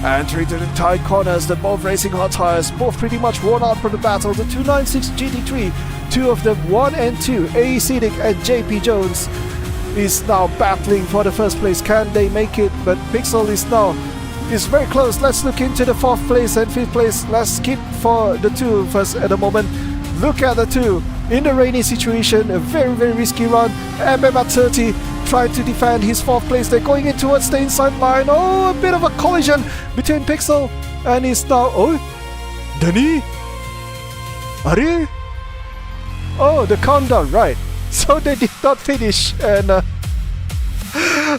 Entering to the tight corners, the both racing hot tires, both pretty much worn out from the battle. The 296 GT3, two of them 1 and 2, AEC Dick and JP Jones, is now battling for the first place. Can they make it? But Pixel is very close. Let's look into the 4th place and 5th place. Let's skip for the 2 first at the moment. Look at the 2 in the rainy situation, a very risky run. MM at 30 trying to defend his 4th place. They're going in towards the inside line. Oh, a bit of a collision between Pixel and he's now... Oh, Dani? Are? Oh, the countdown, right. So they did not finish and...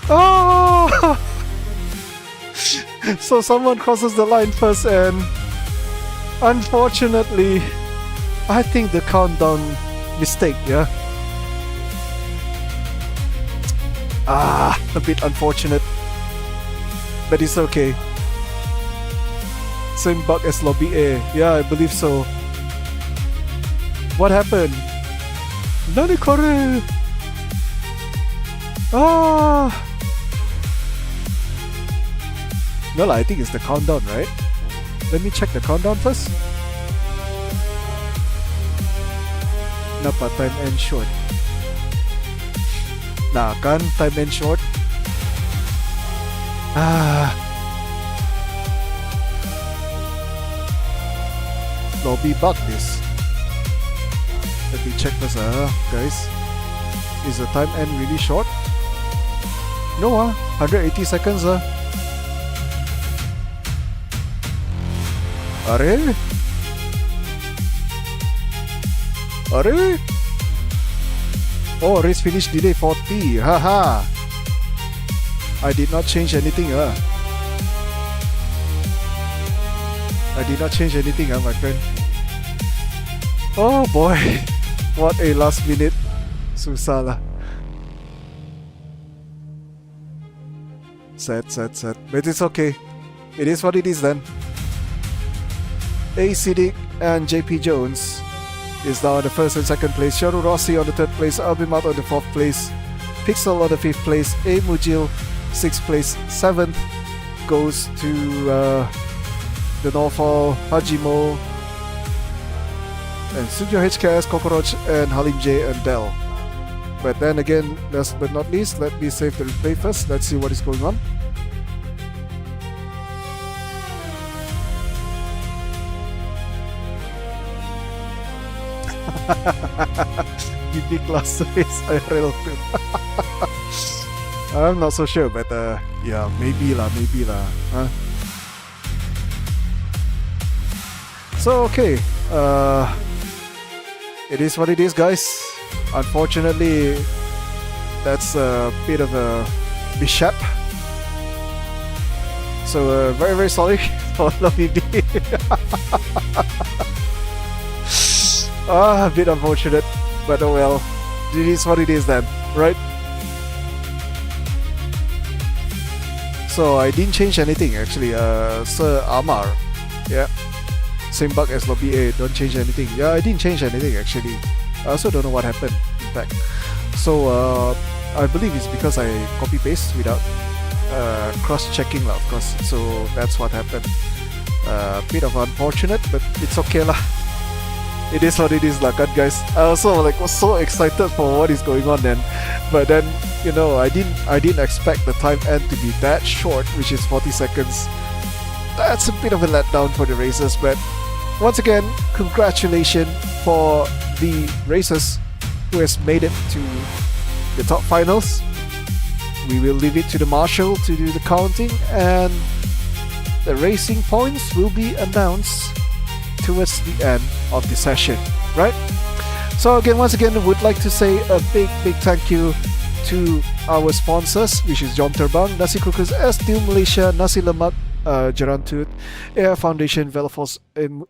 oh! So someone crosses the line first and... Unfortunately, I think the countdown mistake, yeah? A bit unfortunate. But it's okay. Same bug as Lobby A. Yeah, I believe so. What happened? Nani kore? No, I think it's the countdown, right? Let me check the countdown first. Napa time and short. Nah, kan time and short. Lobby bug this. Let me check first, guys. Is the time end really short? No, 180 seconds. Are? Oh, race finish delay 40. Haha. I did not change anything. I did not change anything, my friend. Oh boy. What a last minute. Susah lah. Sad. But it's okay. It is what it is then. ACD and JP Jones is now on the 1st and 2nd place. Sharu Rossi on the 3rd place. Albimat on the 4th place. Pixel on the 5th place. A Mujil 6th place. 7th goes to the Norfall, Hajimo, and Sunjo HKS, Kokoroch, and Halim J and Dell. But then again, last but not least, let me save the replay first. Let's see what is going on. Unique class race IRL 2. I'm not so sure, but yeah, maybe lah. Huh? So okay, it is what it is, guys. Unfortunately, that's a bit of a mishap. So very sorry for Lobby B. A bit unfortunate, but oh well, it is what it is then, right? So I didn't change anything actually, Sir Amar, yeah, same bug as Lobby A, don't change anything. Yeah, I didn't change anything actually. I also don't know what happened, in fact. So I believe it's because I copy paste without cross-checking lah, of course. So that's what happened. Bit of unfortunate, but it's okay lah. It is what it is lah, guys. I also was so excited for what is going on then, but then you know I didn't expect the time end to be that short, which is 40 seconds. That's a bit of a letdown for the racers, but once again, congratulations for the racers who has made it to the top finals. We will leave it to the marshal to do the counting, and the racing points will be announced towards the end of the session, right? So again, once again, I would like to say a big thank you to our sponsors, which is Jom Terbang, Nasi Kukus, Steel Malaysia, Nasi Lemak, Jerantut, Air Foundation, Veloforce,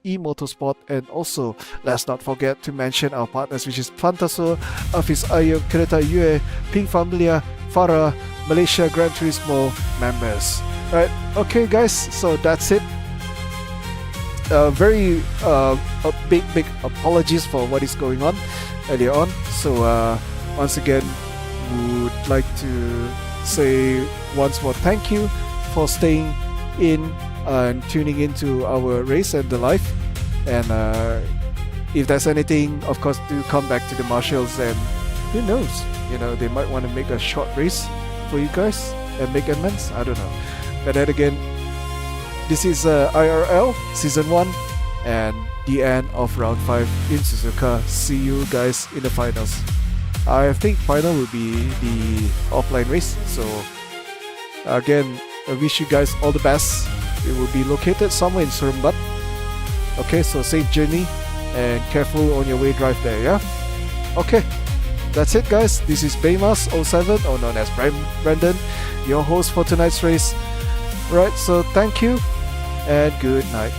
E-Motorsport, and also let's not forget to mention our partners, which is Plantaso, Afis Ayo, Kereta Yue, Pink Familia, Farah, Malaysia Gran Turismo members. Right, okay guys, so that's it. A big apologies for what is going on. earlier on. So once again, would like to say once more thank you for staying in and tuning into our race and the life. And if there's anything, of course, do come back to the marshals, and who knows, they might want to make a short race for you guys and make amends. I don't know. But then again, this is IRL Season 1 and the end of Round 5 in Suzuka. See you guys in the finals. I think final will be the offline race. So again, I wish you guys all the best. It will be located somewhere in Seremban. Okay, so safe journey and careful on your way drive there, yeah? Okay, that's it guys. This is Baymas07, or known as Brandon, your host for tonight's race. Right, so thank you and good night.